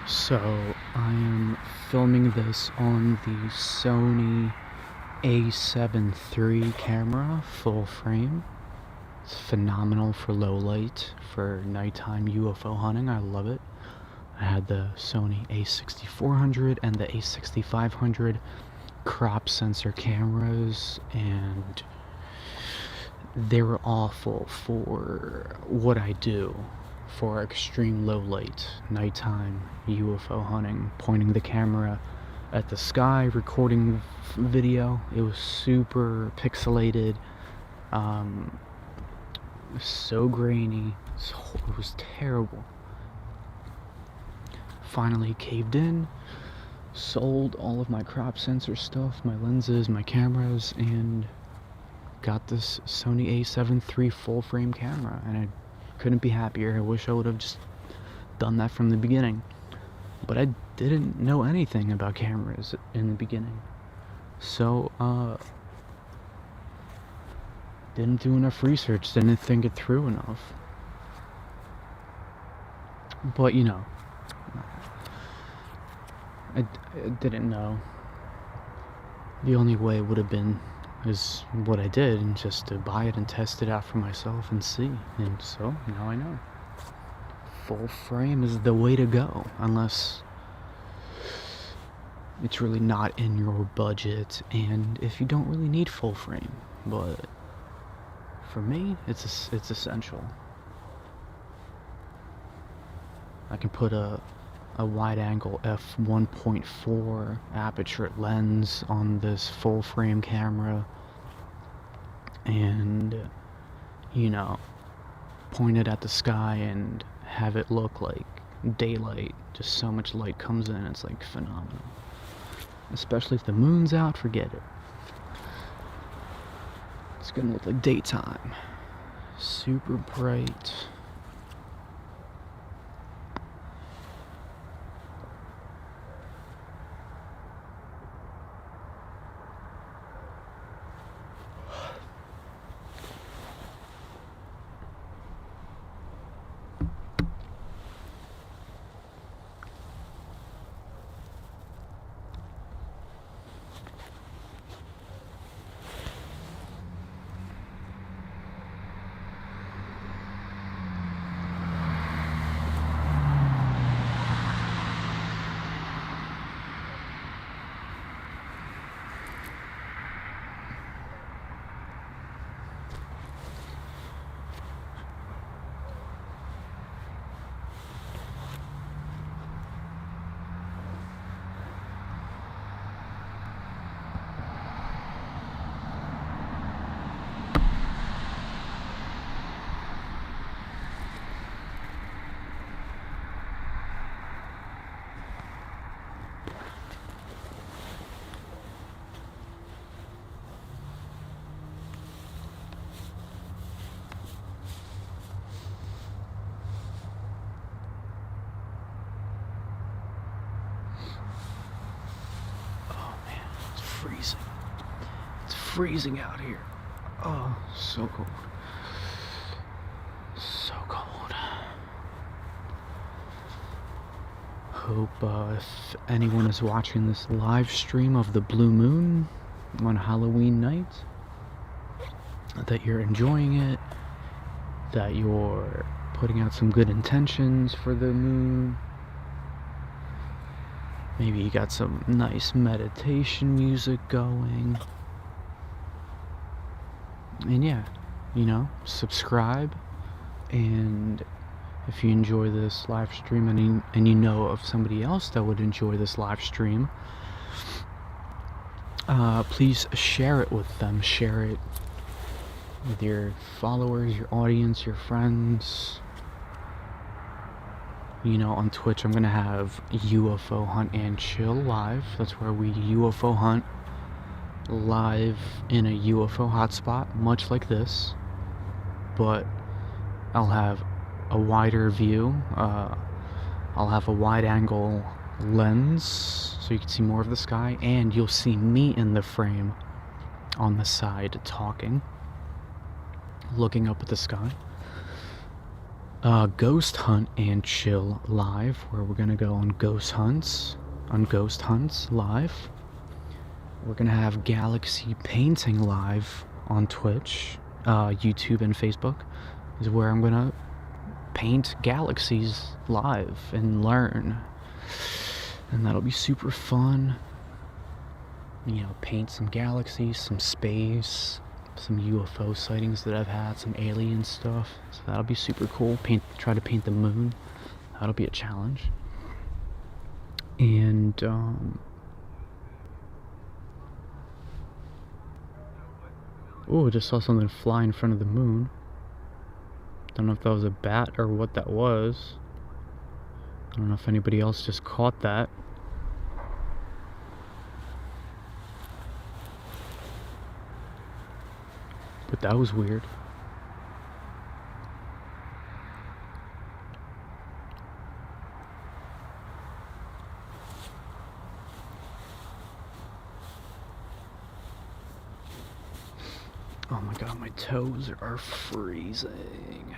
So, I am filming this on the Sony a7iii camera, full frame. It's phenomenal for low light, for nighttime UFO hunting. I love it. I had the Sony a6400 and the a6500 crop sensor cameras, and they were awful for what I do. For extreme low light, nighttime UFO hunting, pointing the camera at the sky, recording video. It was super pixelated, so grainy, it was terrible. Finally caved in, sold all of my crop sensor stuff, my lenses, my cameras, and got this Sony a7iii full frame camera, and I couldn't be happier. I wish I would have just done that from the beginning, but I didn't know anything about cameras in the beginning, so didn't do enough research, didn't think it through enough. But you know, I didn't know. The only way would have been is what I did, and just to buy it and test it out for myself and see. And so now I know full frame is the way to go, unless it's really not in your budget and if you don't really need full frame. But for me, it's essential. I can put a wide angle f1.4 aperture lens on this full frame camera, and you know, point it at the sky and have it look like daylight. Just so much light comes in, it's like phenomenal. Especially if the moon's out, forget it. It's gonna look like daytime. Super bright. Oh man, it's freezing. It's freezing out here. Oh, so cold. So cold. Hope if anyone is watching this live stream of the blue moon on Halloween night, that you're enjoying it, that you're putting out some good intentions for the moon. Maybe you got some nice meditation music going. And yeah, you know, subscribe. And if you enjoy this live stream and you know of somebody else that would enjoy this live stream, please share it with them. Share it with your followers, your audience, your friends. You know, on Twitch I'm gonna have UFO Hunt and Chill live. That's where we UFO hunt live in a UFO hotspot, much like this. But I'll have a wider view. I'll have a wide angle lens so you can see more of the sky, and you'll see me in the frame on the side talking, looking up at the sky. Ghost Hunt and Chill live, where we're gonna go on ghost hunts live. We're gonna have Galaxy Painting live on Twitch, YouTube, and Facebook is where I'm gonna paint galaxies live and learn, and that'll be super fun. You know, paint some galaxies, some space, some UFO sightings that I've had, some alien stuff. So that'll be super cool. Try to paint the moon. That'll be a challenge. And oh, I just saw something fly in front of the moon. Don't know if that was a bat or what that was. I don't know if anybody else just caught that. But that was weird. Oh my god, my toes are freezing.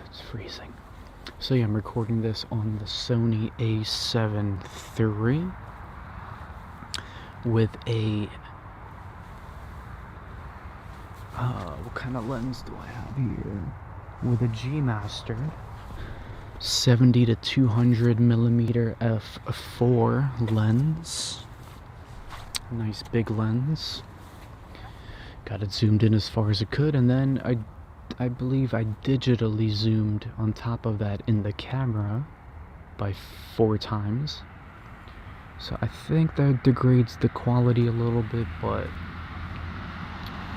It's freezing. So yeah, I'm recording this on the Sony a7iii with a what kind of lens do I have here? With a G Master 70 to 200 millimeter f4 lens. Nice big lens. Got it zoomed in as far as it could, and then I believe I digitally zoomed on top of that in the camera by 4 times. So I think that degrades the quality a little bit, but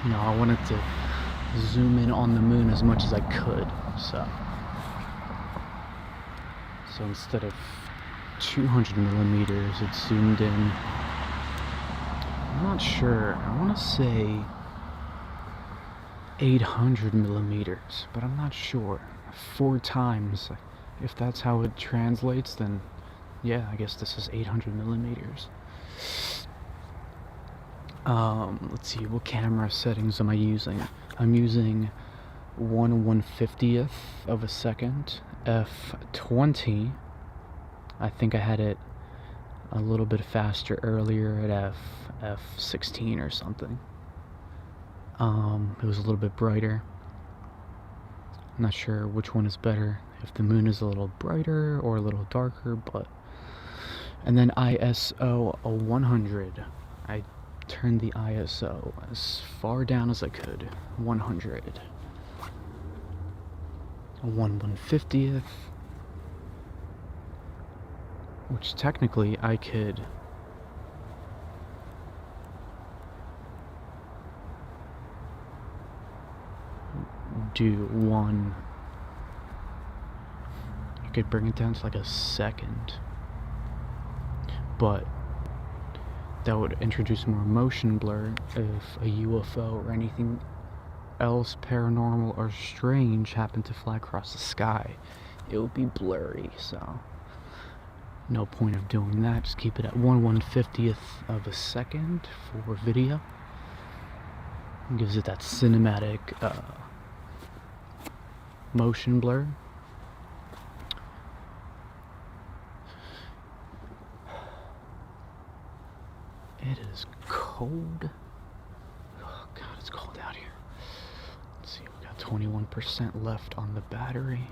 you know, I wanted to zoom in on the moon as much as I could. So instead of 200 millimeters, it's zoomed in. I'm not sure. I want to say 800 millimeters, but I'm not sure. 4 times. If that's how it translates, then yeah, I guess this is 800 millimeters. Let's see, what camera settings am I using? I'm using 1/150th of a second, f20. I think I had it a little bit faster earlier at f16 or something. It was a little bit brighter. I'm not sure which one is better, if the moon is a little brighter or a little darker, but... And then ISO 100. I turned the ISO as far down as I could. 100. 1/150th. Which technically I could do one. I could bring it down to like a second, but that would introduce more motion blur if a UFO or anything else paranormal or strange happened to fly across the sky. it would be blurry, so no point of doing that. Just keep it at 1/150th of a second for video. It gives it that cinematic motion blur. It is cold. Oh god, it's cold out here. Let's see, we got 21% left on the battery.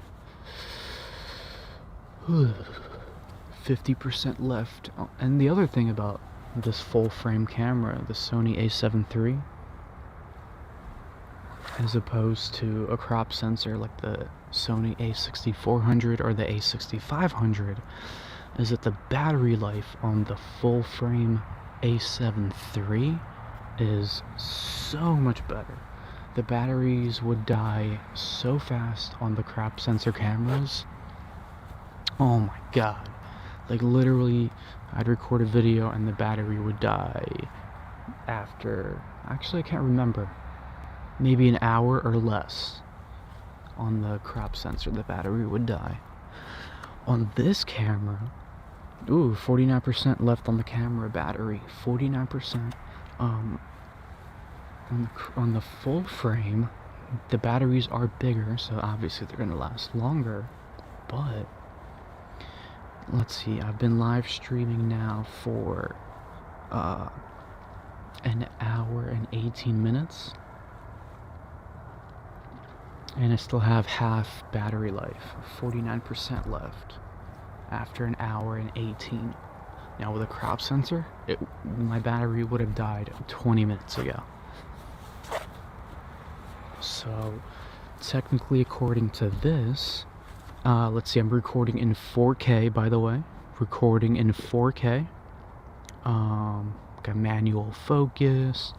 50% left. And the other thing about this full frame camera, the Sony a7 III, as opposed to a crop sensor like the Sony a6400 or the a6500, is that the battery life on the full frame a7 III is so much better. The batteries would die so fast on the crop sensor cameras. Oh my god. Like literally, I'd record a video and the battery would die after, actually I can't remember, maybe an hour or less. On the crop sensor, the battery would die. On this camera, 49% left on the camera battery, 49%. On the full frame, the batteries are bigger, so obviously they're gonna last longer, but let's see, I've been live streaming now for an hour and 18 minutes, and I still have half battery life, 49% left after an hour and 18. Now with a crop sensor, my battery would have died 20 minutes ago. So technically, according to this, let's see, I'm recording in 4K, by the way. Recording in 4K. Got manual focus.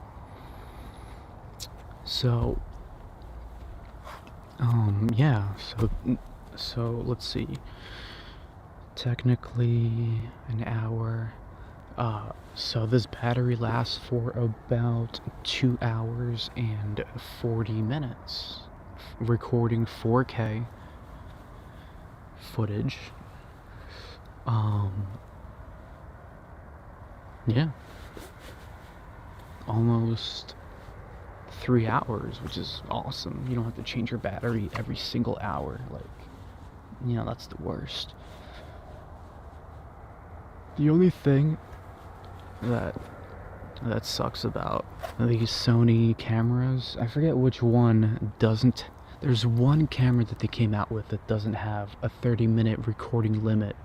So, yeah. So let's see. Technically, an hour. So this battery lasts for about 2 hours and 40 minutes. Recording 4K footage. Yeah. Almost 3 hours, which is awesome. You don't have to change your battery every single hour. Like, you know, that's the worst. The only thing that sucks about these Sony cameras, I forget which one doesn't. There's one camera that they came out with that doesn't have a 30-minute recording limit.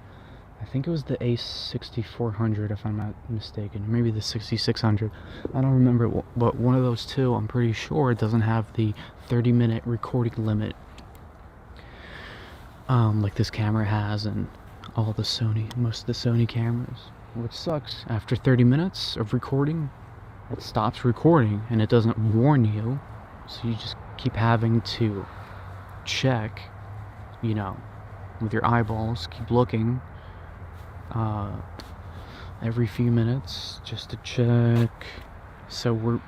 I think it was the a6400, if I'm not mistaken, or maybe the 6600. I don't remember, but one of those two, I'm pretty sure, doesn't have the 30-minute recording limit, like this camera has, and all the most of the Sony cameras. Which sucks. After 30 minutes of recording, it stops recording, and it doesn't warn you, so you just keep having to check, you know, with your eyeballs, keep looking every few minutes just to check. So we're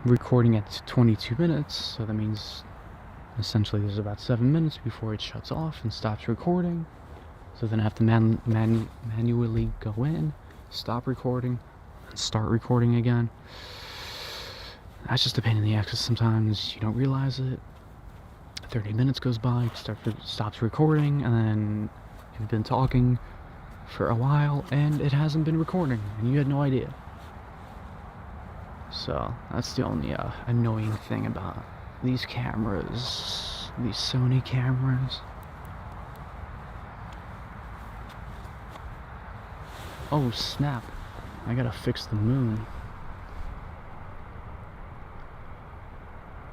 recording at 22 minutes, so that means essentially there's about 7 minutes before it shuts off and stops recording. So then I have to manually go in, stop recording, and start recording again. That's just a pain in the ass, because sometimes you don't realize it. 30 minutes goes by, stops recording, and then you've been talking for a while, and it hasn't been recording, and you had no idea. So that's the only annoying thing about these cameras, these Sony cameras. Oh snap, I gotta fix the moon.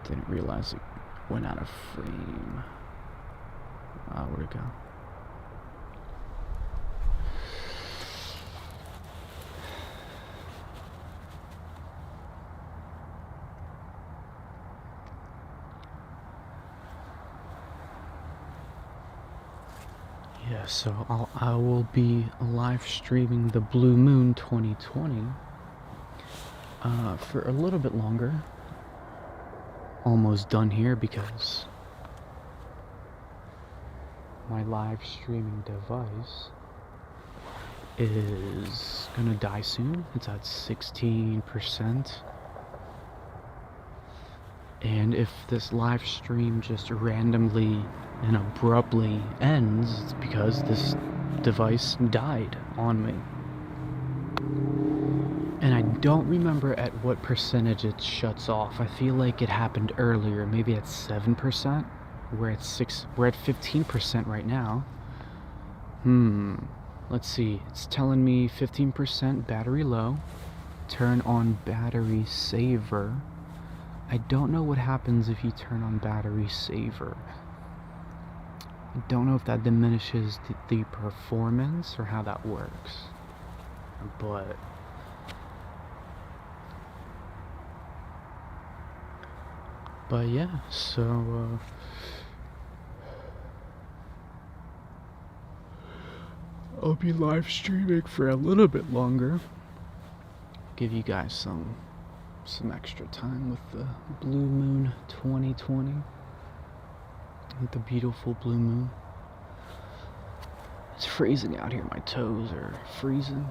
Didn't realize it went out of frame. Where'd it go? Yeah, so I will be live streaming the Blue Moon 2020 for a little bit longer. Almost done here because my live streaming device is gonna die soon. It's at 16%. And if this live stream just randomly and abruptly ends, it's because this device died on me. And I don't remember at what percentage it shuts off. I feel like it happened earlier, maybe at 7%. We're at 15% right now. Let's see. It's telling me 15% battery low. Turn on battery saver. I don't know what happens if you turn on battery saver. I don't know if that diminishes the performance or how that works. But yeah, so I'll be live streaming for a little bit longer. Give you guys some extra time with the Blue Moon 2020. With the beautiful blue moon. It's freezing out here. My toes are freezing.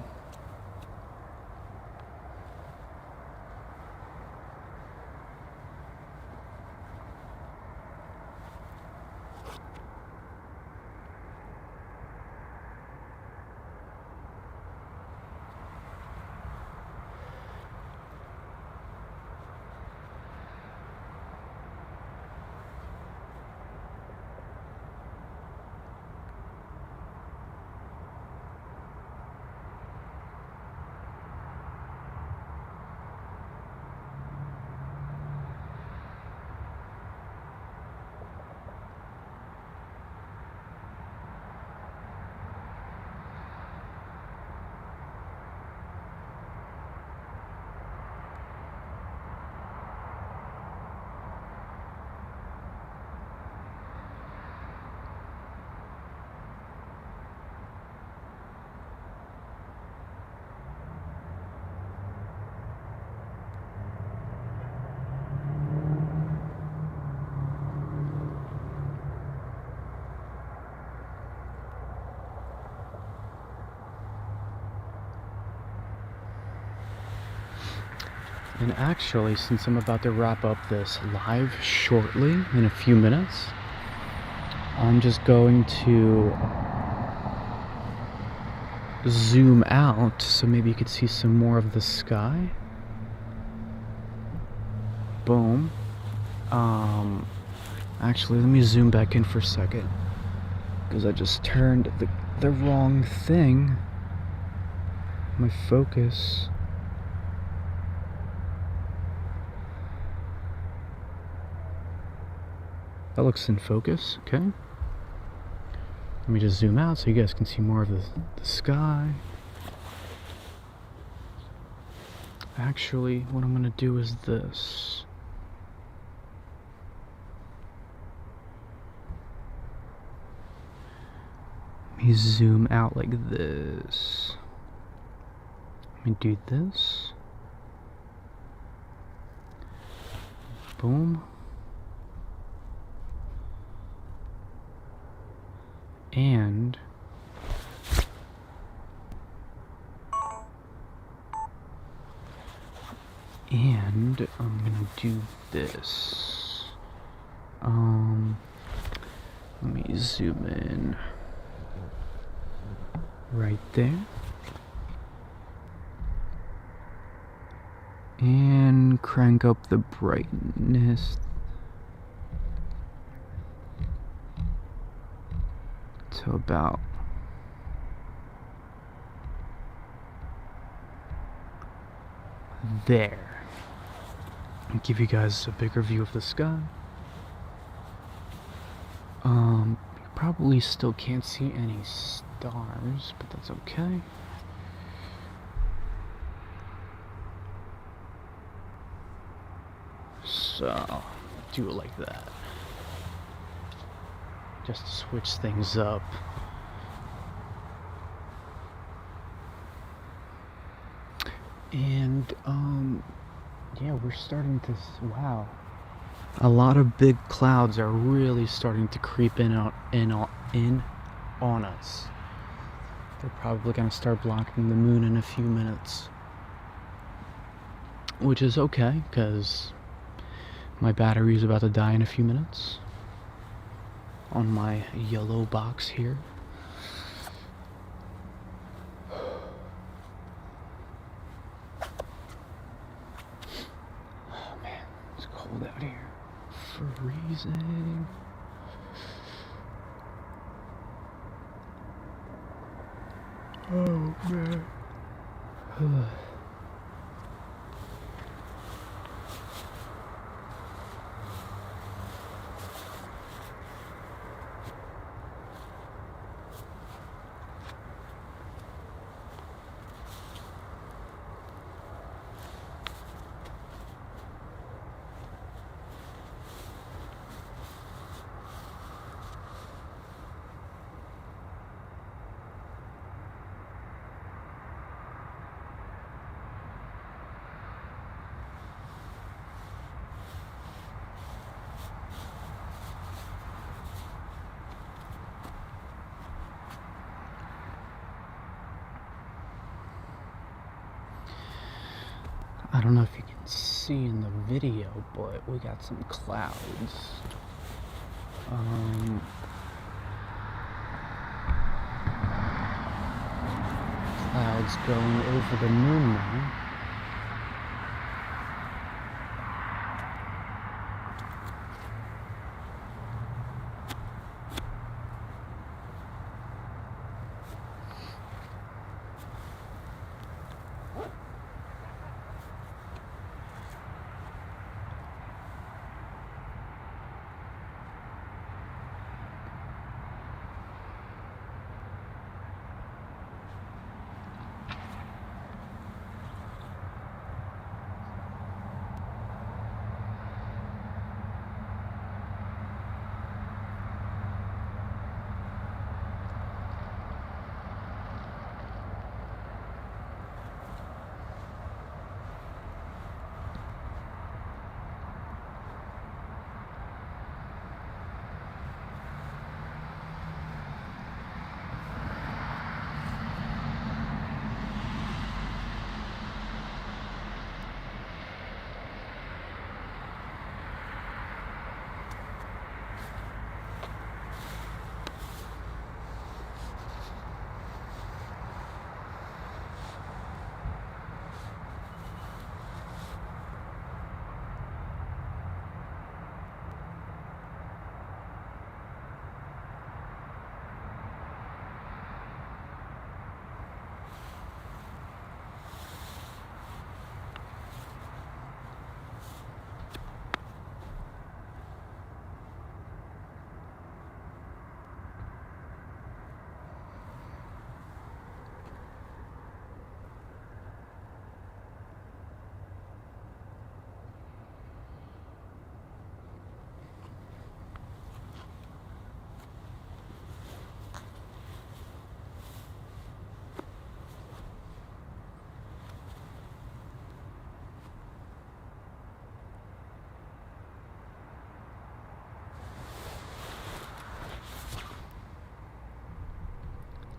And actually, since I'm about to wrap up this live shortly, in a few minutes, I'm just going to zoom out so maybe you could see some more of the sky. Boom. Actually, let me zoom back in for a second, because I just turned the wrong thing. My focus. That looks in focus, okay. Let me just zoom out so you guys can see more of the sky. Actually, what I'm gonna do is this. Let me zoom out like this. Let me do this. Boom. And I'm gonna do this. Let me zoom in right there. And crank up the brightness to about there. I'll give you guys a bigger view of the sky. You probably still can't see any stars, but that's okay. So, do it like that. Just to switch things up. And, yeah, we're starting to, wow. A lot of big clouds are really starting to creep in in on us. They're probably going to start blocking the moon in a few minutes. Which is okay, because my battery is about to die in a few minutes. On my yellow box here. Oh man, it's cold out here. Freezing. Oh man. I don't know if you can see in the video, but we got some clouds. Clouds going over the moon now.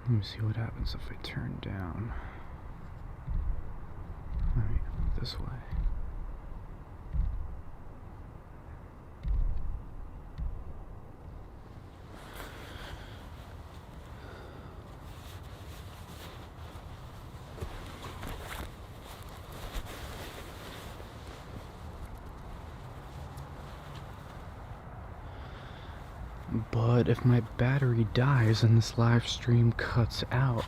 Let me see what happens if I turn down. Let me go this way. But if my battery dies and this live stream cuts out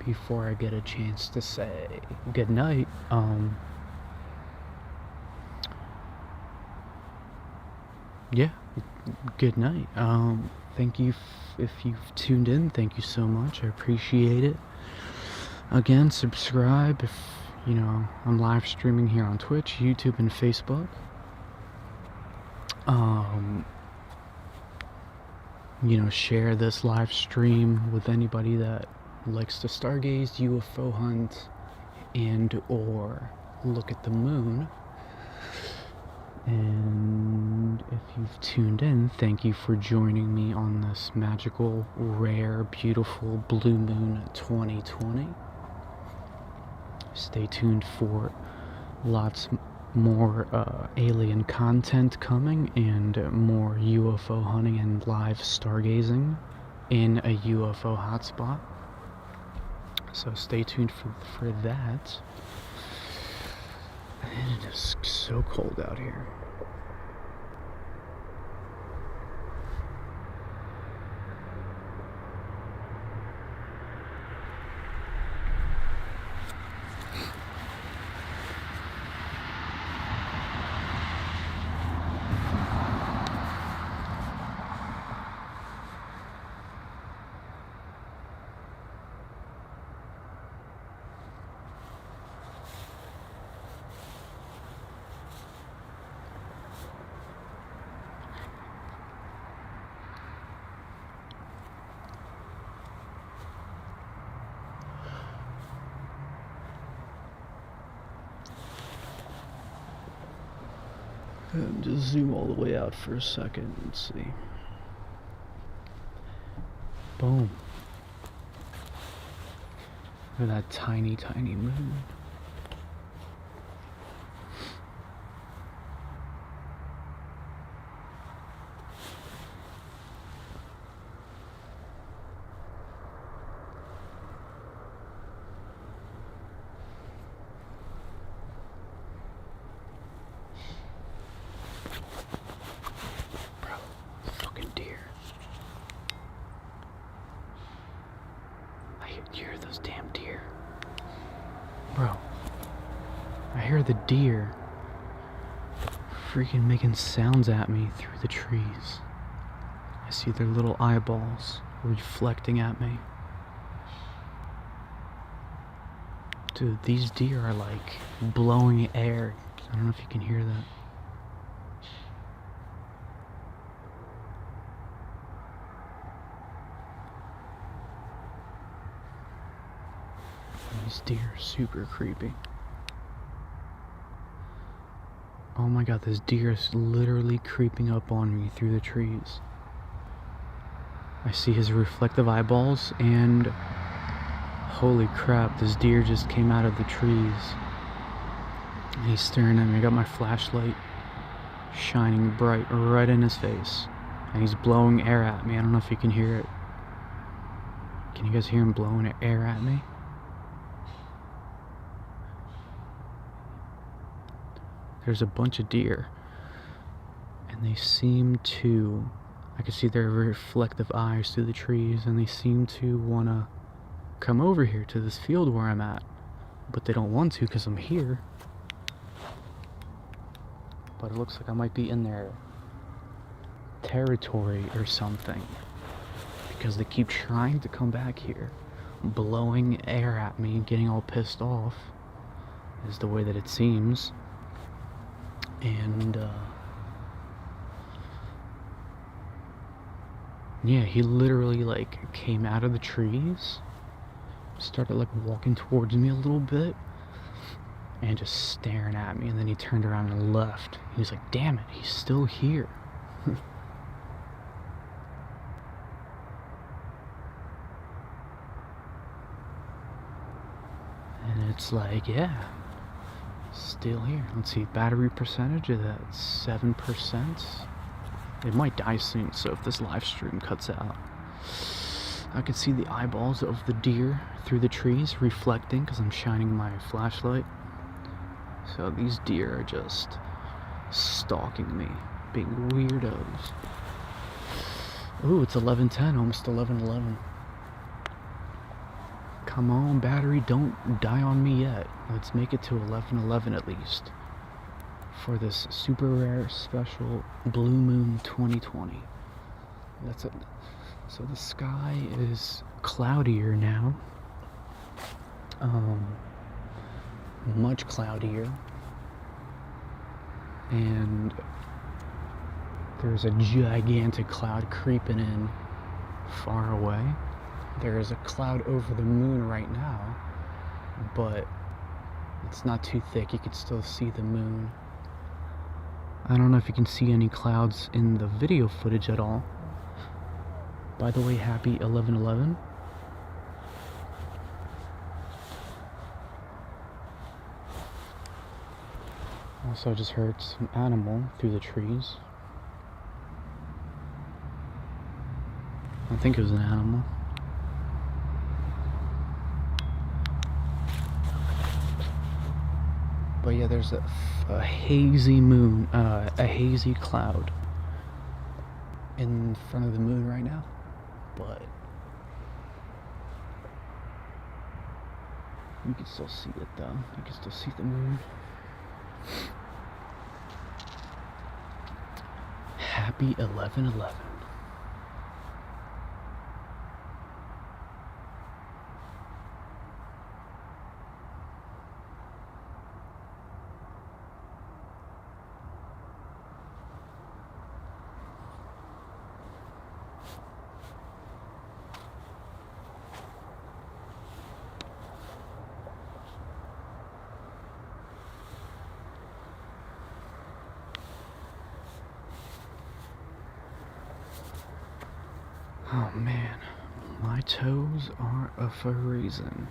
before I get a chance to say goodnight, yeah, good night. Thank you if you've tuned in. Thank you so much. I appreciate it. Again, subscribe if, you know, I'm live streaming here on Twitch, YouTube, and Facebook. You know, share this live stream with anybody that likes to stargaze, UFO hunt, and or look at the moon. And if you've tuned in, thank you for joining me on this magical, rare, beautiful blue moon 2020. Stay tuned for lots more alien content coming and more UFO hunting and live stargazing in a UFO hotspot. So stay tuned for that. And it is so cold out here. Just zoom all the way out for a second and see. Boom. Look at that tiny, tiny moon. Hear those damn deer. Bro, I hear the deer freaking making sounds at me through the trees. I see their little eyeballs reflecting at me. Dude, these deer are like blowing air. I don't know if you can hear that. These deer are super creepy. Oh my god, this deer is literally creeping up on me through the trees. I see his reflective eyeballs and holy crap, this deer just came out of the trees. And he's staring at me. I got my flashlight shining bright right in his face. And he's blowing air at me. I don't know if you can hear it. Can you guys hear him blowing air at me? There's a bunch of deer, and they seem to, I can see their reflective eyes through the trees, and they seem to want to come over here to this field where I'm at, but they don't want to because I'm here. But it looks like I might be in their territory or something, because they keep trying to come back here, blowing air at me, getting all pissed off, is the way that it seems. And yeah, he literally like came out of the trees, started like walking towards me a little bit, and just staring at me, and then he turned around and left. He was like, damn it, he's still here. And it's like, yeah, still here. Let's see, battery percentage is at 7%. It might die soon, so if this live stream cuts out, I can see the eyeballs of the deer through the trees reflecting because I'm shining my flashlight. So these deer are just stalking me, being weirdos. Ooh, it's 11:10, almost 11:11. Come on, battery, don't die on me yet. Let's make it to 11:11 at least for this super rare special Blue Moon 2020. That's it. So the sky is cloudier now. Much cloudier. And there's a gigantic cloud creeping in far away. There is a cloud over the moon right now, but it's not too thick. You can still see the moon. I don't know if you can see any clouds in the video footage at all. By the way, happy 11/11. Also, I just heard some animal through the trees. I think it was an animal. But yeah, there's a hazy moon, a hazy cloud in front of the moon right now. But you can still see it though. You can still see the moon. Happy 11/11. Oh man, my toes are up for a reason.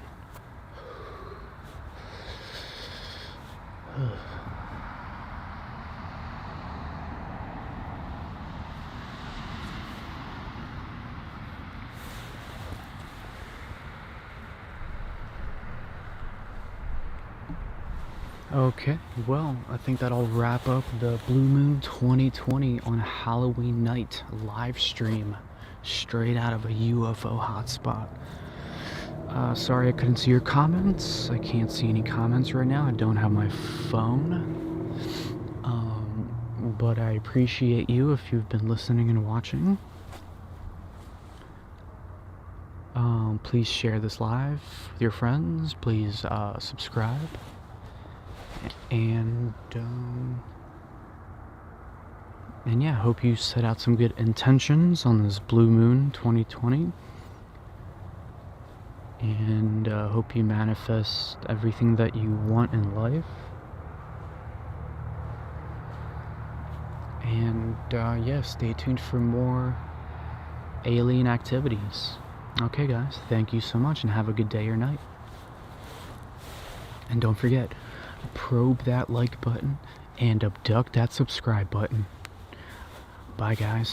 Okay, well, I think that'll wrap up the Blue Moon 2020 on Halloween night live stream straight out of a UFO hotspot. Sorry I couldn't see your comments. I can't see any comments right now. I don't have my phone. But I appreciate you if you've been listening and watching. Please share this live with your friends. Please subscribe. And yeah, hope you set out some good intentions on this Blue Moon 2020. And hope you manifest everything that you want in life. And yeah, stay tuned for more alien activities. Okay guys, thank you so much and have a good day or night. And don't forget, probe that like button and abduct that subscribe button. Bye guys.